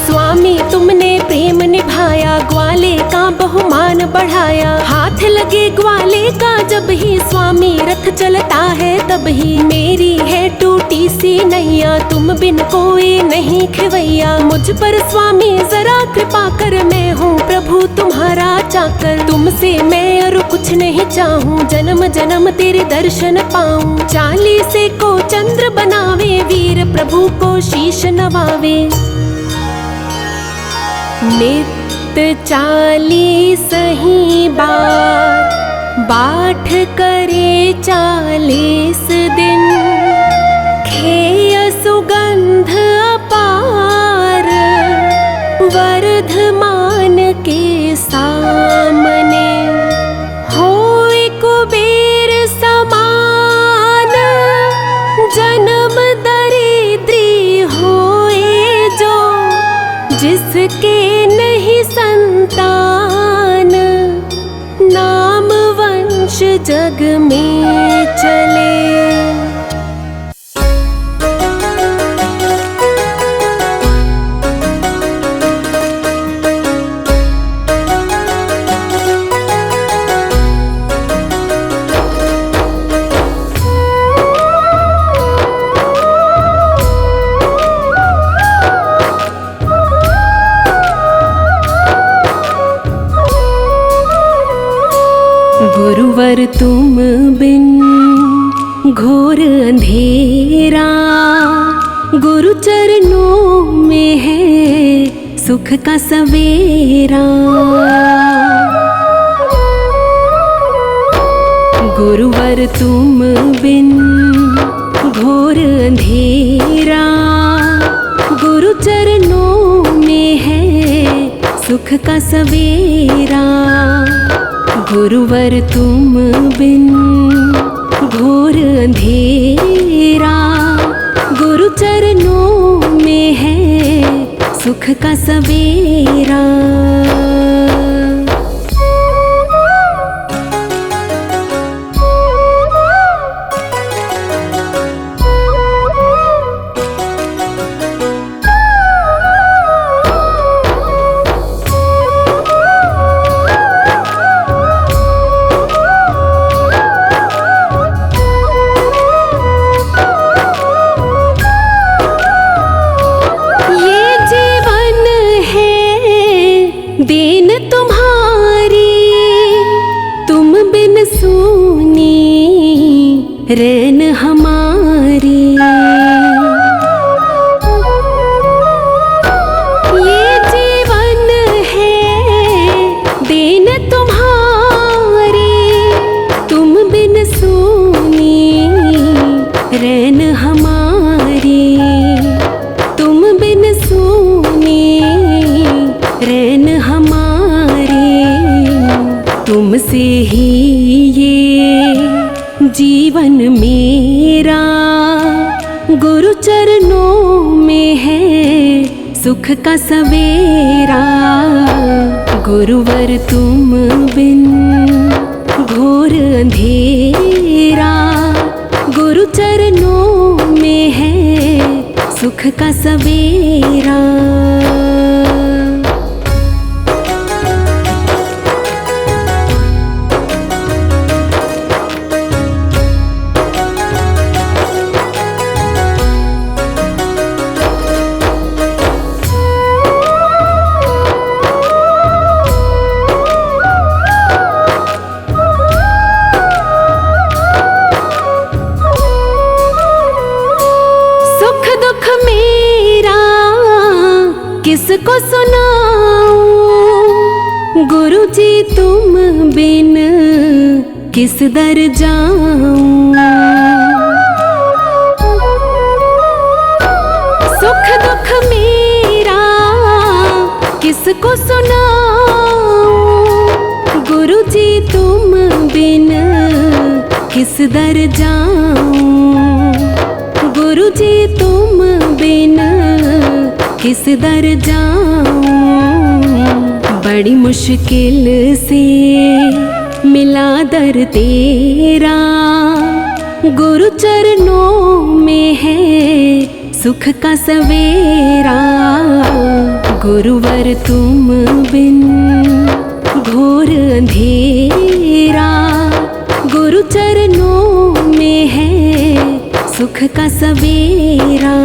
स्वामी तुमने प्रेम निभाया, ग्वाले का बहुमान बढ़ाया। हाथ लगे ग्वाले का जब ही, स्वामी रथ चलता है तब ही। मेरी है टूटी सी नैया, तुम बिन कोई नहीं खिवैया। मुझ पर स्वामी जरा कृपा कर, मैं हूँ प्रभु तुम्हारा चाकर। तुमसे मैं और कुछ नहीं चाहूँ, जन्म जन्म तेरे दर्शन पाऊँ। 40 को चंद्र बनावे, वीर प्रभु को शीश नवावे। नित 40 ही बार, बाठ करे 40 दिन। खेय सुगंध अपार, वर्धमान के सामने। होए कुबेर समान, जन्म दरिद्री होए जो। जिसके नहीं संतान, नाम वंश जग में चले। तुम बिन घोर अंधेरा, गुरु चरणों में है सुख का सवेरा। गुरुवर तुम बिन घोर अंधेरा, गुरु चरणों में है सुख का सवेरा। गुरुवर तुम बिन घोर अंधेरा, गुरु चरणों में है सुख का सवेरा। देन तुम्हारी तुम बिन सूनी रैन हमारी। ये जीवन है देन तुम्हारी तुम बिन सूनी रैन हमारी। तुम बिन सूनी रैन हमारी। तुमसे ही ये जीवन मेरा, गुरु चरणों में है सुख का सवेरा। गुरुवर तुम बिन घोर अंधेरा, गुरु चरणों में है सुख का सवेरा। किसको सुनाऊं गुरु जी तुम बिन किस दर जाऊं। सुख दुख मेरा किसको सुनाऊं गुरु जी तुम बिन किस दर जाऊं। गुरु जी तुम बिन किस दर जाऊं। बड़ी मुश्किल से मिला दर तेरा, गुरु चरणों में है सुख का सवेरा। गुरुवर तुम बिन घोर अंधेरा, गुरु चरणों में है सुख का सवेरा।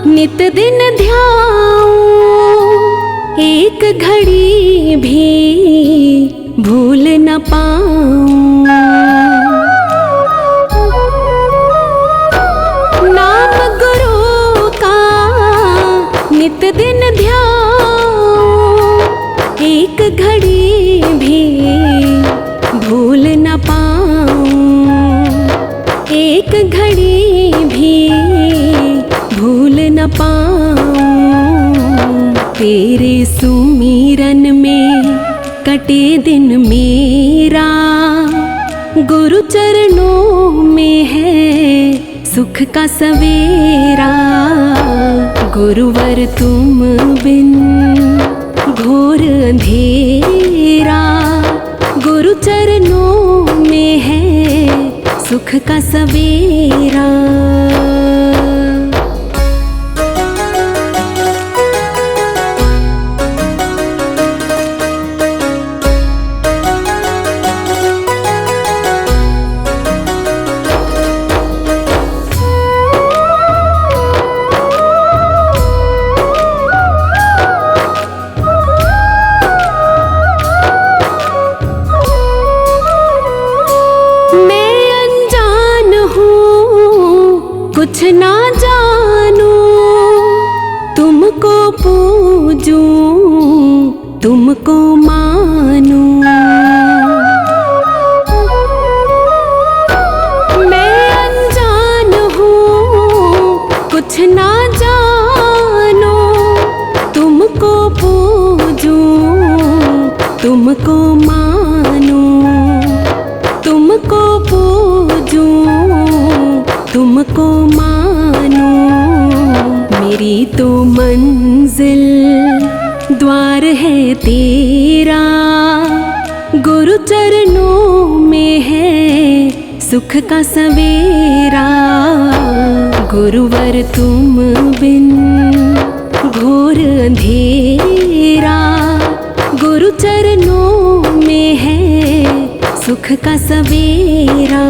नित दिन ध्याऊं एक घड़ी भी भूल न पाऊं। नाम गुरु का नित दिन ध्याऊं एक घड़ी भी भूल न पाऊं। एक घड़ी भी भूल न पाऊं। तेरे सुमिरन में कटे दिन मेरा, गुरु चरणों में है सुख का सवेरा। गुरुवर तुम बिन घोर अंधेरा, गुरु चरणों में है सुख का सवेरा। कुछ ना जानू तुमको पूजूं तुमको मानूं। मैं अनजान हूँ कुछ ना जानू तुमको पूजूं तुमको मानूं। तुमको पूजूं तुमको मानूं। मेरी तो मंजिल द्वार है तेरा, गुरु चरणों में है सुख का सवेरा। गुरुवर तुम बिन घोर अंधेरा, गुरु चरणों में है सुख का सवेरा।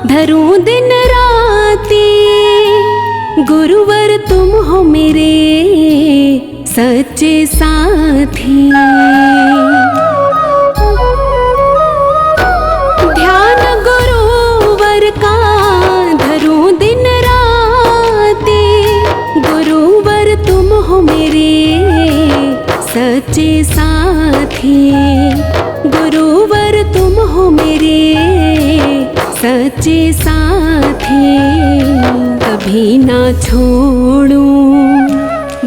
धरूं दिन राती, गुरुवर तुम हो मेरे सच्चे साथी। ध्यान गुरुवर का धरूं दिन राती, गुरुवर तुम हो मेरे सच्चे साथी। गुरुवर तुम हो मेरे सच्चे साथी। कभी ना छोड़ूं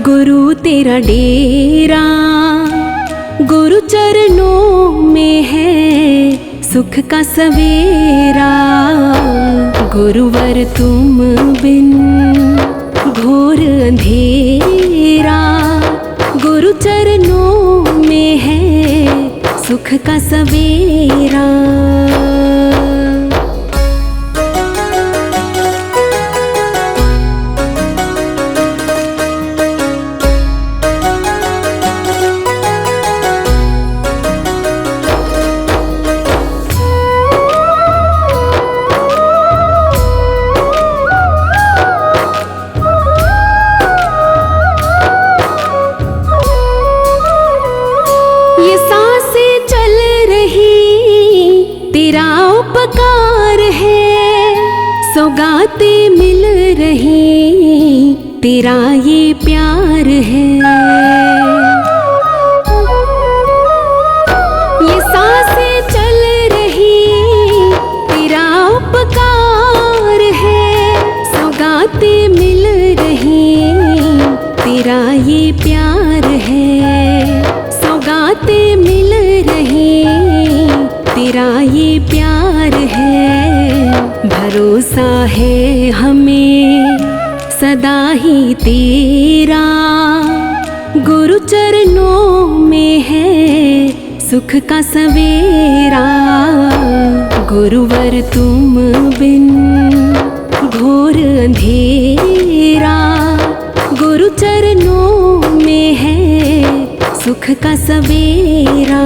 गुरु तेरा डेरा, गुरु चरणों में है सुख का सवेरा। गुरुवर तुम बिन घोर अंधेरा, गुरु चरणों में है सुख का सवेरा। ये सांसें चल रही तेरा उपकार है, सौगातें मिल रही तेरा ये प्यार है। ये सांसें चल रही तेरा उपकार है, सौगातें मिल रही तेरा ये प्यार है। सौगातें मिल रही तेरा ये प्यार है। भरोसा है हमें सदा ही तेरा, गुरु चरणों में है सुख का सवेरा। गुरुवर तुम बिन घोर अंधेरा, गुरु चरणों में है सुख का सवेरा।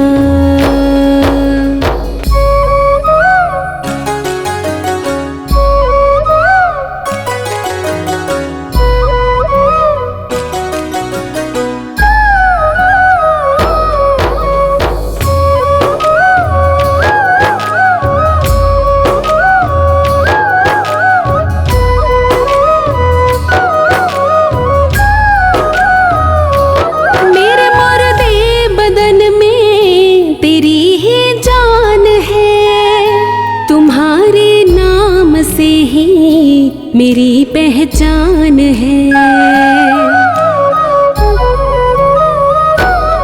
मेरी पहचान है।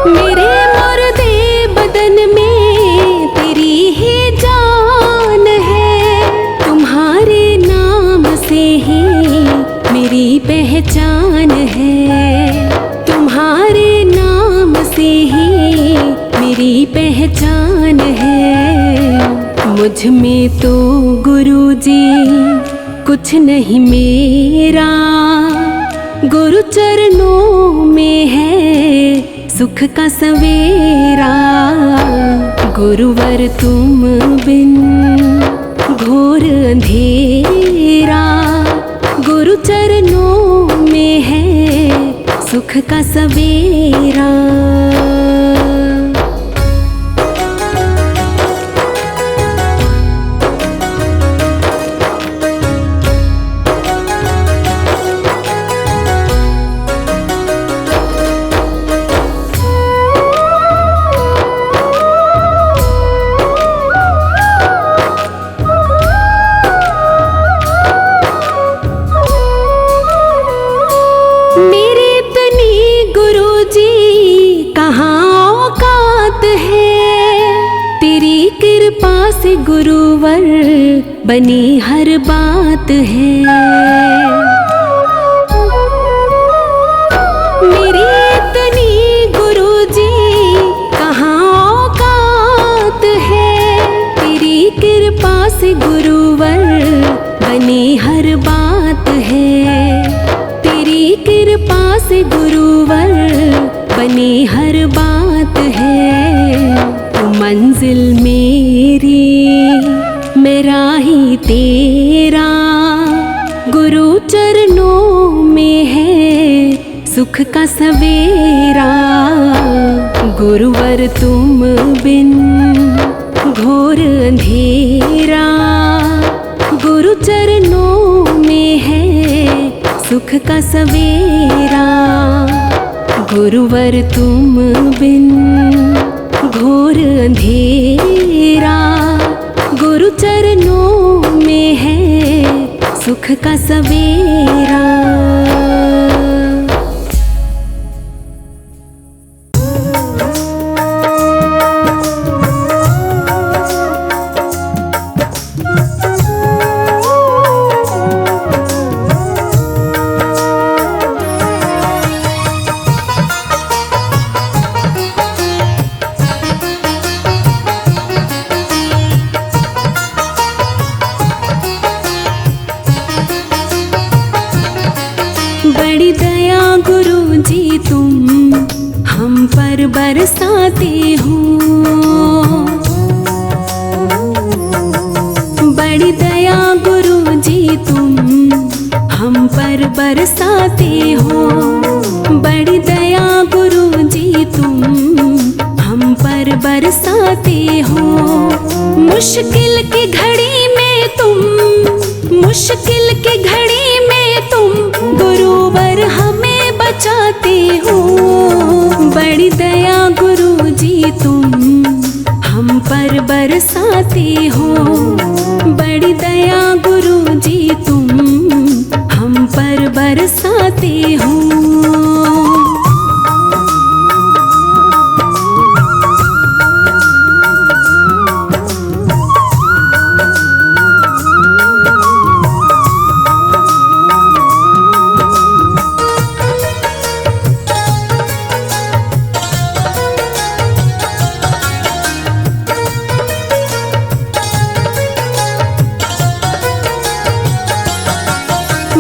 मेरे मुर्दे बदन में तेरी ही जान है। तुम्हारे नाम से ही मेरी पहचान है। तुम्हारे नाम से ही मेरी पहचान है। मुझ में तो गुरुजी कुछ नहीं मेरा, गुरु चरणों में है सुख का सवेरा। गुरुवर तुम बिन घोर अंधेरा, गुरु चरणों में है सुख का सवेरा। मेरे तनी गुरुजी कहाँ औकात है। तेरी कृपा से गुरुवर बनी हर बात है। मेरे तनी गुरुजी कहाँ औकात है। तेरी कृपा से गुरुवर बनी हर बात है। तेरी कृपा से गुरुवर बनी हर बात है। तू मंजिल मेरी मैं राही तेरा, गुरु चरणों में है सुख का सवेरा। गुरुवर तुम बिन घोर अंधेरा, गुरु चरणों में है सुख का सवेरा। गुरुवर तुम बिन घोर अंधेरा, गुरु चरणों में है सुख का सवेरा। बड़ी दया गुरु जी तुम हम पर बरसाते हो। बड़ी दया गुरु जी तुम हम पर बरसाते हो। बड़ी दया गुरु जी तुम हम पर बरसाते हो। मुश्किल की घड़ी में तुम, मुश्किल की घड़ी में तुम गुरुवर हमें बचाते हो। बड़ी दया गुरु जी तुम हम पर बरसाते हो। बड़ी दया गुरु जी तुम हम पर बरसाते हो।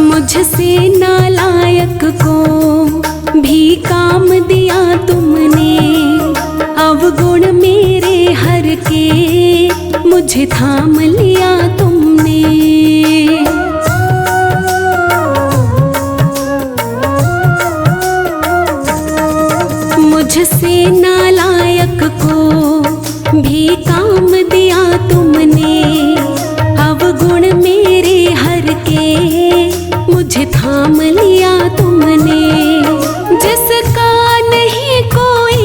मुझसे नालायक को भी काम दिया तुमने। अवगुण मेरे हर के मुझे थाम लिया तुमने। मुझसे नालायक को भी काम दिया तुमने। अवगुण मेरे हर के मुझे थाम लिया तुमने। जिसका नहीं कोई,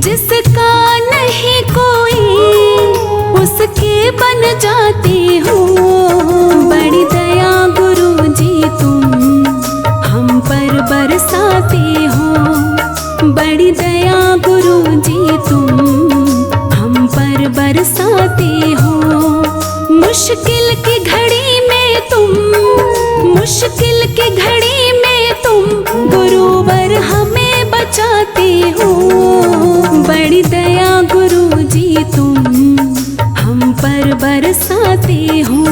जिसका नहीं कोई, उसके बन जाते घड़ी में तुम, मुश्किल की घड़ी में तुम गुरुवर हमें बचाते हो। बड़ी दया गुरु जी तुम हम पर बरसाते हो।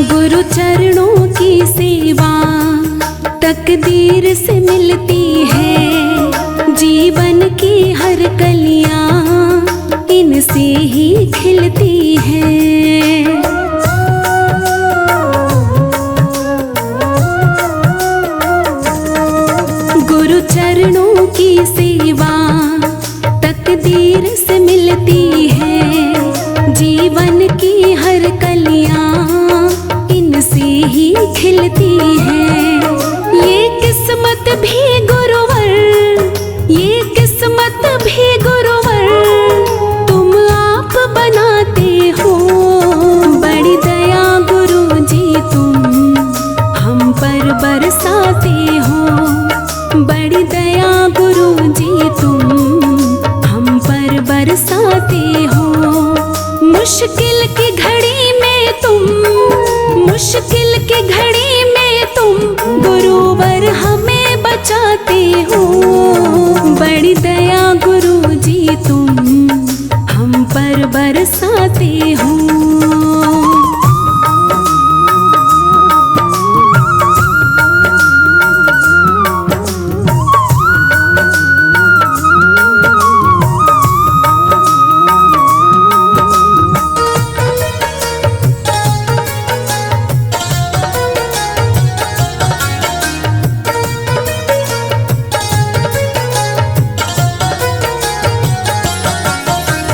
गुरु चरणों की सेवा तकदीर से मिलती है। जीवन की हर कलियां इनसे ही खिलती है। गुरु चरणों की सेवा तकदीर से मिलती है। जीवन की हर कलियां इनसे ही खिलती है। ये किस्मत भी गुरुवर, ये किस्मत भी गुरुवर तुम आप बनाते हो। बड़ी दया गुरु जी तुम हम पर बरसाते हो। बड़ी दया गुरु जी तुम हम पर बरसाते हो। मुश्किल की घड़ी में तुम, मुश्किल की घड़ी में तुम गुरुवर हमें बचाते हो। बड़ी दया गुरु जी तुम हम पर बरसाते हो।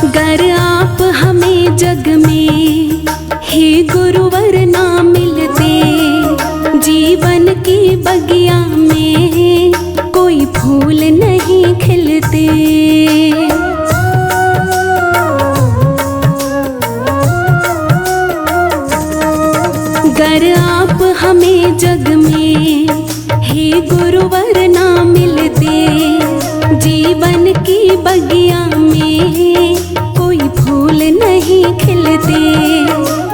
अगर आप हमें जग में हे गुरुवर ना मिलते, जीवन की बगिया में कोई फूल नहीं खिलते। अगर आप हमें जग में हे गुरुवर ना मिलते, जीवन की बगिया में कोई फूल नहीं खिलते।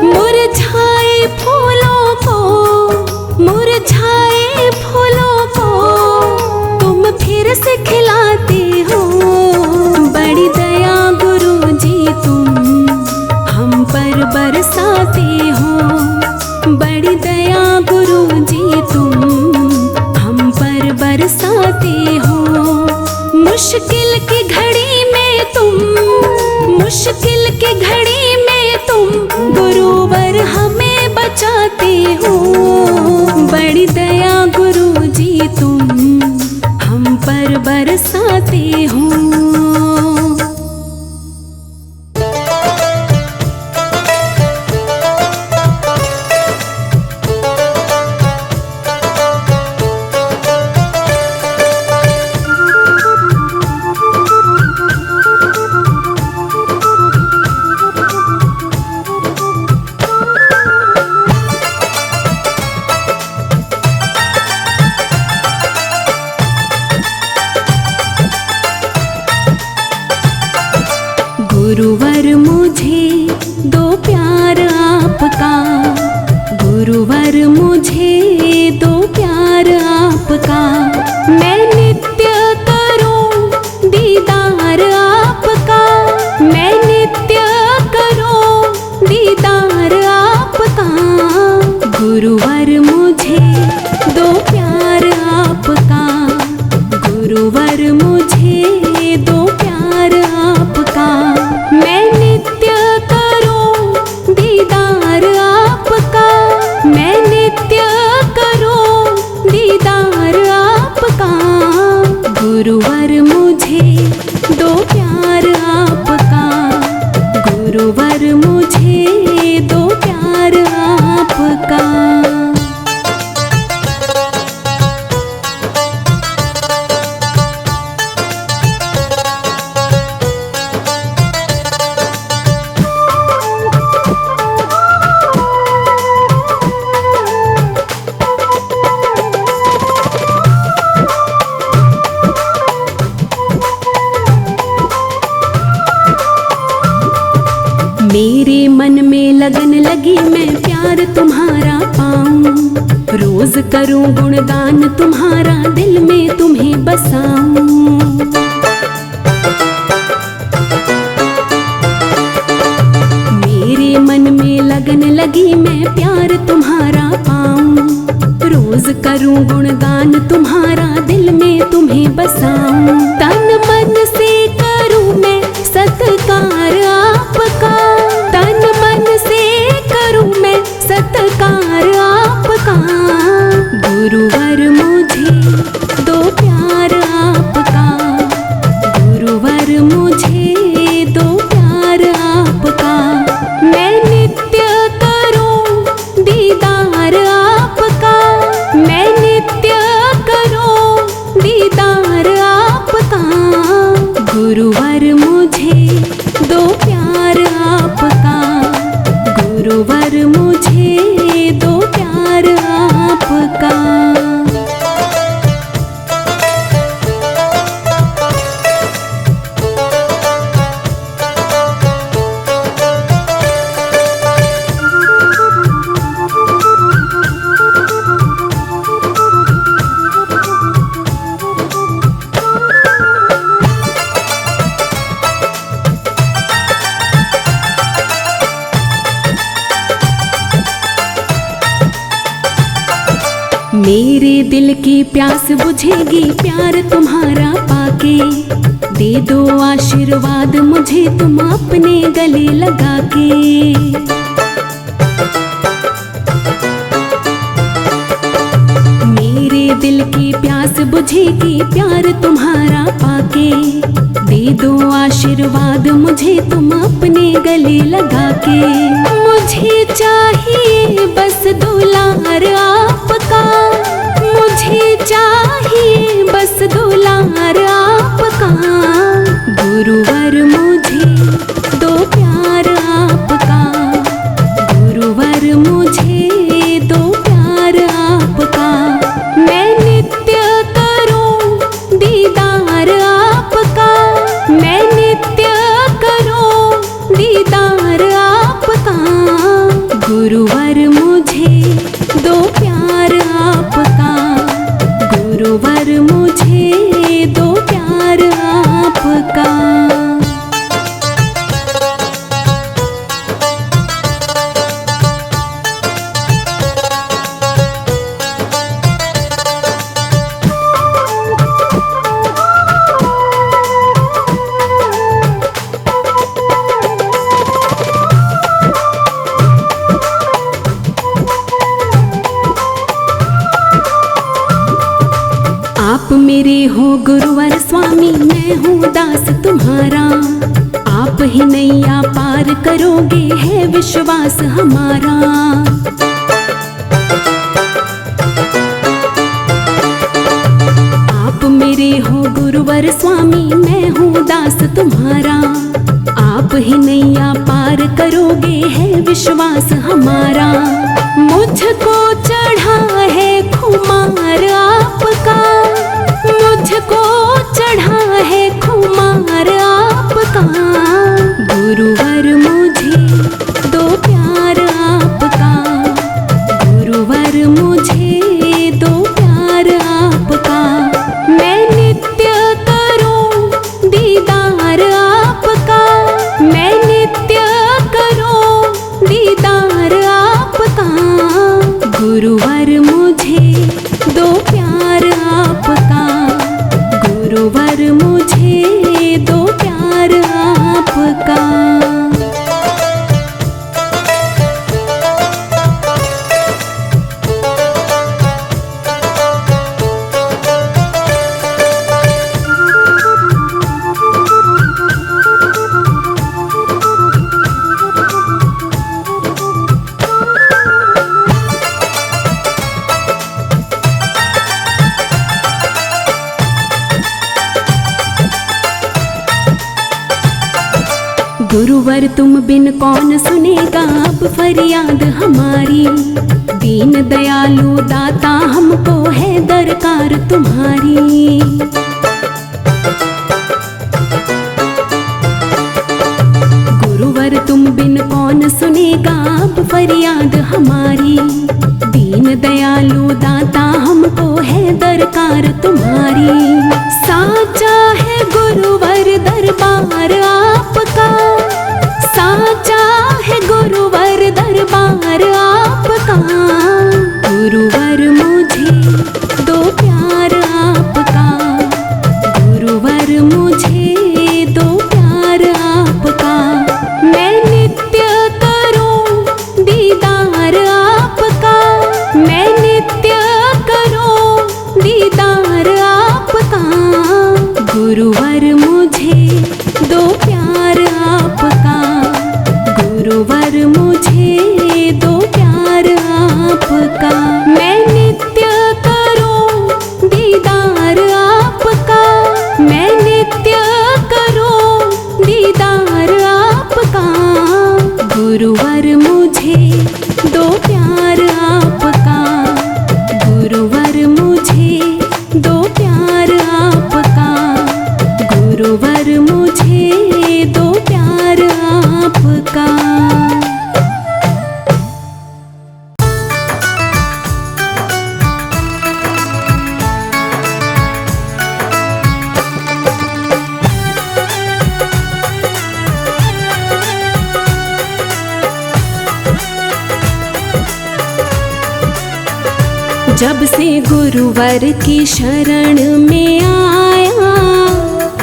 मुरझाए फूलों को, मुरझाए फूलों को तुम फिर से खिलाते हो। बड़ी दया गुरु जी तुम हम पर बरसाते हो। बड़ी दया गुरु जी तुम हम पर बरसाते हो। मुश्किल की घड़ी में तुम, मुश्किल की घड़ी में तुम गुरुवर हमें बचाते हो। बड़ी दया गुरु जी तुम हम पर बरसाते हो। गुरुवर मुझे दो प्यार आपका, गुरुवर मुझे दो प्यार आपका। मैं नित्य करूं दीदार आपका, मैं नित्य करूं दीदार आपका। गुरुवर मुझे दो प्यार आपका, गुरुवर मुझे दो प्यार आपका। मैं नित्य करूं दीदार आपका, मैं नित्य करूं दीदार आपका। गुरुवर मुझे दो प्यार आपका, गुरुवर मुझे दो प्यार आपका। लगन लगी मैं प्यार तुम्हारा पाऊं, रोज करूं गुणगान तुम्हारा, दिल में तुम्हें बसाऊं। मेरे मन में लगन लगी मैं प्यार तुम्हारा पाऊं, रोज करूं गुणगान तुम्हारा, दिल में तुम्हें बसाऊं। तन मन से करूं मैं सत्कार आपका, तन मन से करूं मैं सत्कार आपका। गुरुवर मुझे दो प्यार आपका, गुरुवर मुझे दो प्यार आपका। मैं नित्य करूं दीदार आपका, मैं नित्य करूं दीदार आपका। गुरुवर मुझे दो प्यार आपका, गुरुवर मुझे दो प्यार आपका। मेरे दिल की प्यास बुझेगी प्यार तुम्हारा पाके, दे दो आशीर्वाद मुझे तुम अपने गले लगा के। मेरे दिल की प्यास बुझेगी प्यार तुम्हारा पाके, दे दो आशीर्वाद मुझे तुम अपने गले लगा के। मुझे चाहिए बस दुलार आपका, मुझे चाहिए बस दुलार आपका। गुरुवर मुझे दो प्यार आपका, गुरुवर मुझे दो प्यार आपका। मैं नित्य करूं दीदार आपका, मैं नित्य करूं दीदार आपका। गुरुवर मुझे दो प्यार आपका, गुरुवर मुझे दो प्यार आपका। आप मेरे हो गुरुवर स्वामी, मैं हूँ दास तुम्हारा। आप ही नैया पार करोगे है विश्वास हमारा। आप मेरे हो गुरुवर स्वामी, मैं हूँ दास तुम्हारा। आप ही नैया पार करोगे है विश्वास हमारा। मुझको चढ़ा है खुमार आपका, मुझको चढ़ा है खुमार आपका। गुरुवर मुझे दो प्यार आपका, गुरुवर मुझे दो प्यार आपका। मैं नित्य करूं दीदार आपका, मैं नित्य करूं दीदार आपका। गुरुवर मुझे दो प्यार आपका, गुरुवर मुझे दो प्यार आपका। गुरुवर तुम बिन कौन सुनेगा अब फरियाद हमारी। दीन दयालु दाता हमको है दरकार तुम्हारी। गुरुवर तुम बिन कौन सुनेगा दरकार तुम्हारी। साचा है गुरुवर दरबार आपका, साचा है गुरुवर दरबार आपका। गुरुवर मुझे दो प्यार आपका, गुरुवर मुझे दो प्यार आपका। मैं नित्य करूं दीदार आपका, मैं नित्य करूं दीदार आपका। गुरुवर मुझे दो प्यार आपका, गुरुवर मुझे दो प्यार आपका। मैं नित्य करूं दीदार आपका, मैं नित्य करूं दीदार आपका। गुरुवर मुझे दो प्यार आपका, गुरुवर मुझे दो प्यार आपका, गुरुवर मुझे दो प्यार आपका। जब से गुरुवर की शरण में आया,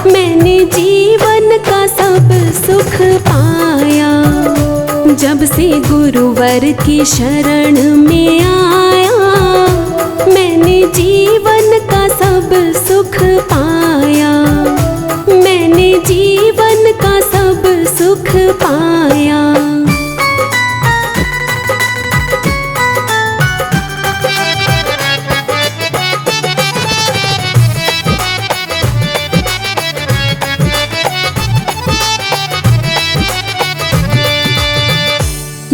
मैंने जीवन का सब सुख पाया। जब से गुरुवर की शरण में आया, मैंने जीवन का सब सुख पाया, मैंने जीवन का सब सुख पाया।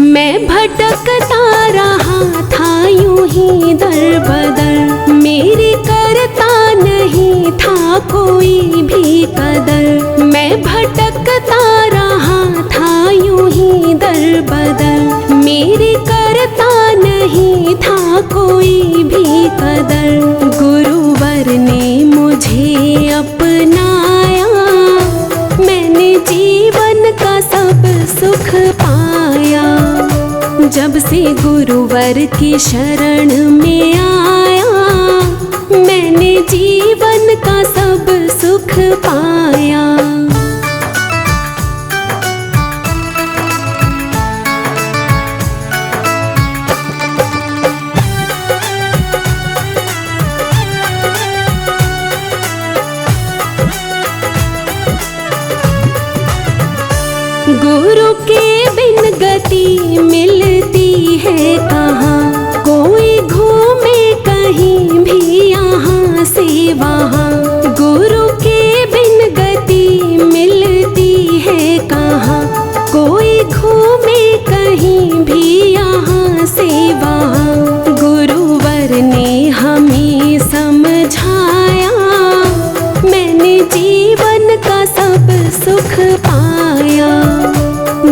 मैं भटकता रहा था यूं ही दर बदर, मेरी करता नहीं था कोई भी कदर। मैं भटकता रहा था यूं ही दर बदर, मेरी करता नहीं था कोई भी कदर। गुरुवर ने मुझे अपनाया, मैंने जीवन का सब सुख पाया। जब से गुरुवर की शरण में आया, मैंने जीवन का सब सुख पाया। गुरु के बिन गति मिलती है कहाँ, कोई घूमे कहीं भी यहाँ से वहाँ। गुरु के बिन गति मिलती है कहाँ, कोई घूमे कहीं भी यहाँ से वहाँ। गुरुवर ने हमें समझाया, मैंने जीवन का सब सुख पाया।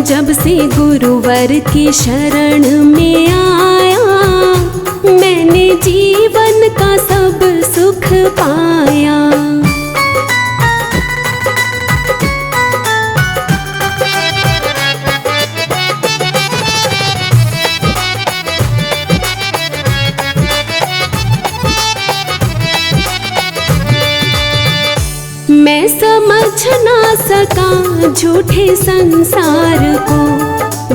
जब से गुरुवर की शरण में आया, मैंने जीवन का सब सुख पाया। मैं समझ ना सका झूठे संसार को,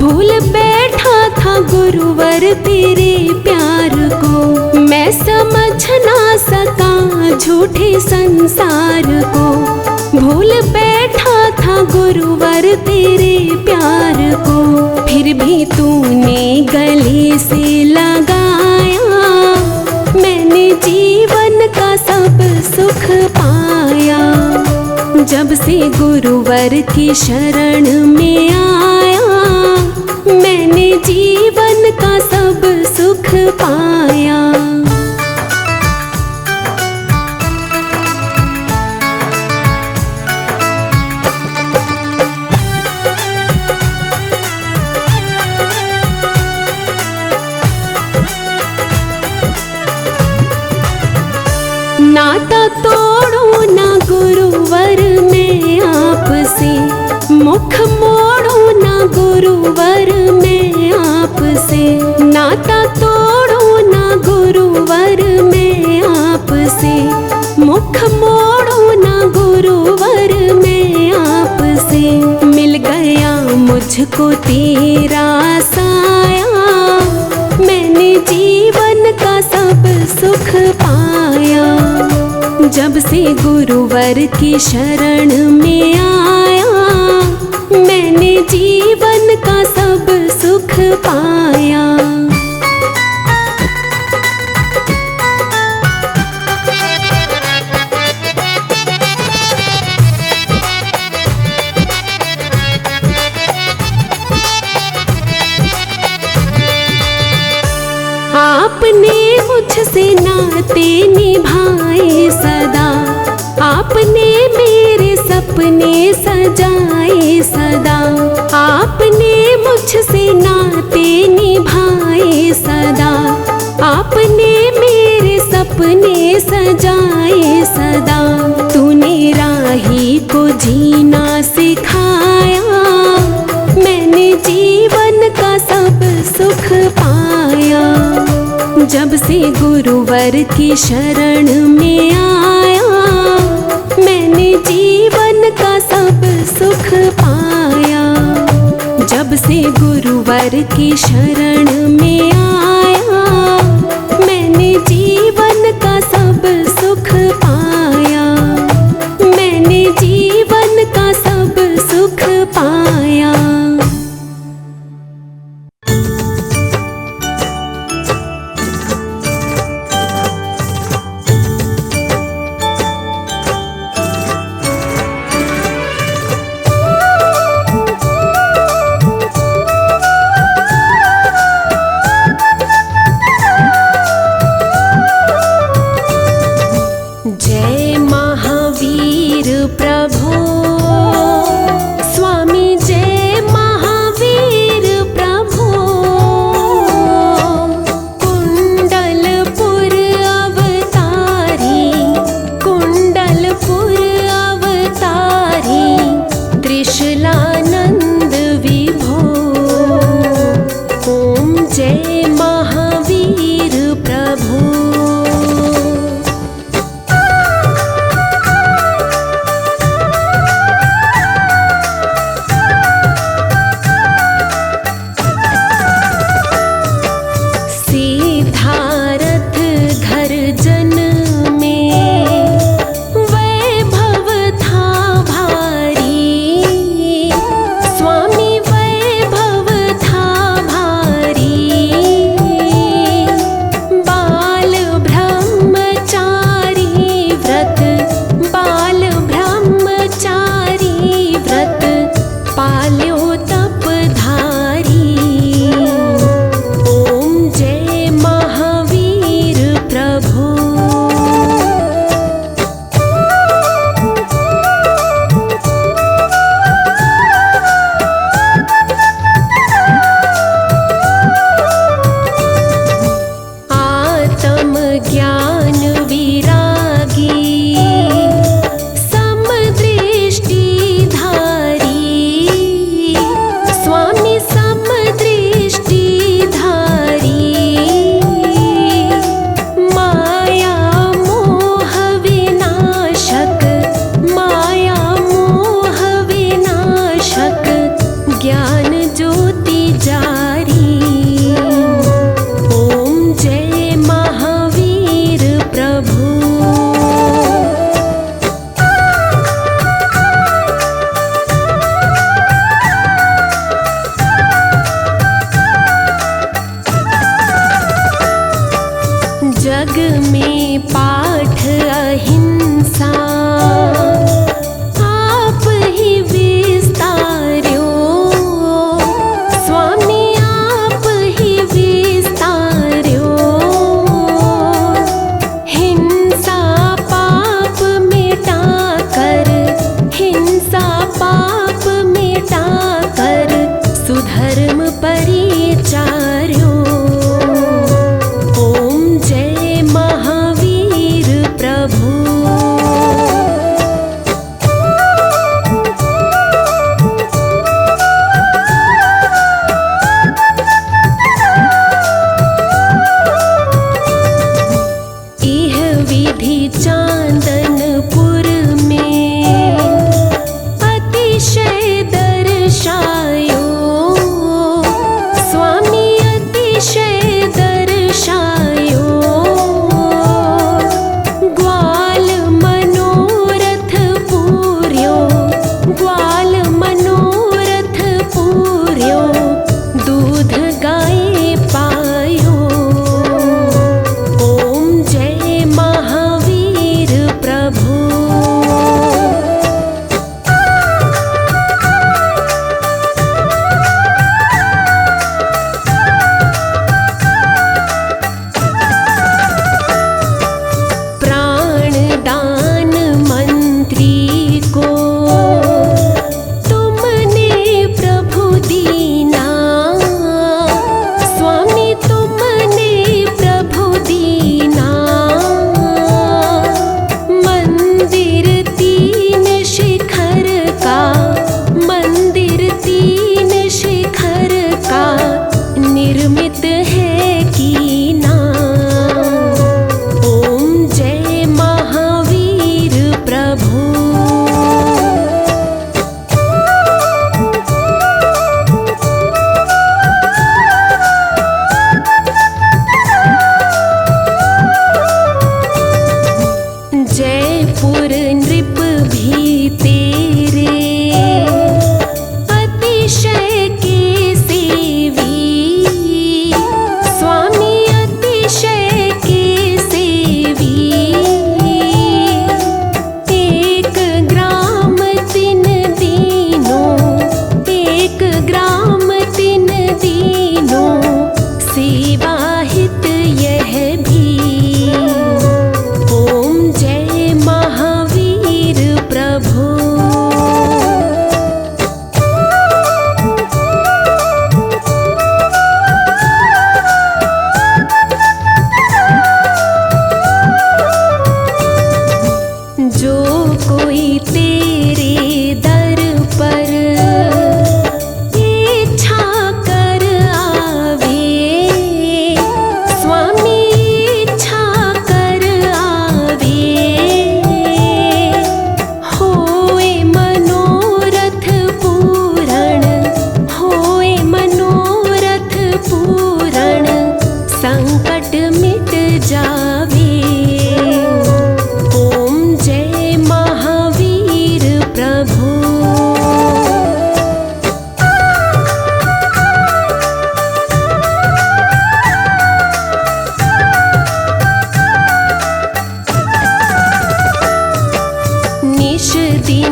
भूल बैठा था गुरुवर तेरे प्यार को। मैं समझ ना सका झूठे संसार को, भूल बैठा था गुरुवर तेरे प्यार को। फिर भी तूने गले से लगाया, मैंने जीवन का सब सुख पाया। जब से गुरुवर की शरण में आया, मैंने जीवन का सब सुख पाया। नाता तोड़ो ना गुरुवर में आपसे, मुख मोड़ो ना गुरुवर में आपसे। नाता तोड़ो ना गुरुवर में आपसे, मुख मोड़ो ना गुरुवर में आपसे। मिल गया मुझको तेरा साया, मैंने जीवन का सब सुख पाया। जब से गुरुवर की शरण में आया, मैंने जीवन का सब सुख पाया। आपने मुझसे नाते निभाए सदा, आपने मेरे सपने सजाए सदा। आपने मुझसे नाते निभाए सदा, आपने मेरे सपने सजाए सदा। तूने राही को जीना सिखाया, मैंने जीवन का सब सुख पाया। जब से गुरुवर की शरण में आया, मैंने जीवन का सब सुख पाया। जब से गुरुवर की शरण में आया, मैंने जीवन का सब सुख पाया। मैंने जीवन का सब सुख पाया।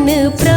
प्रभु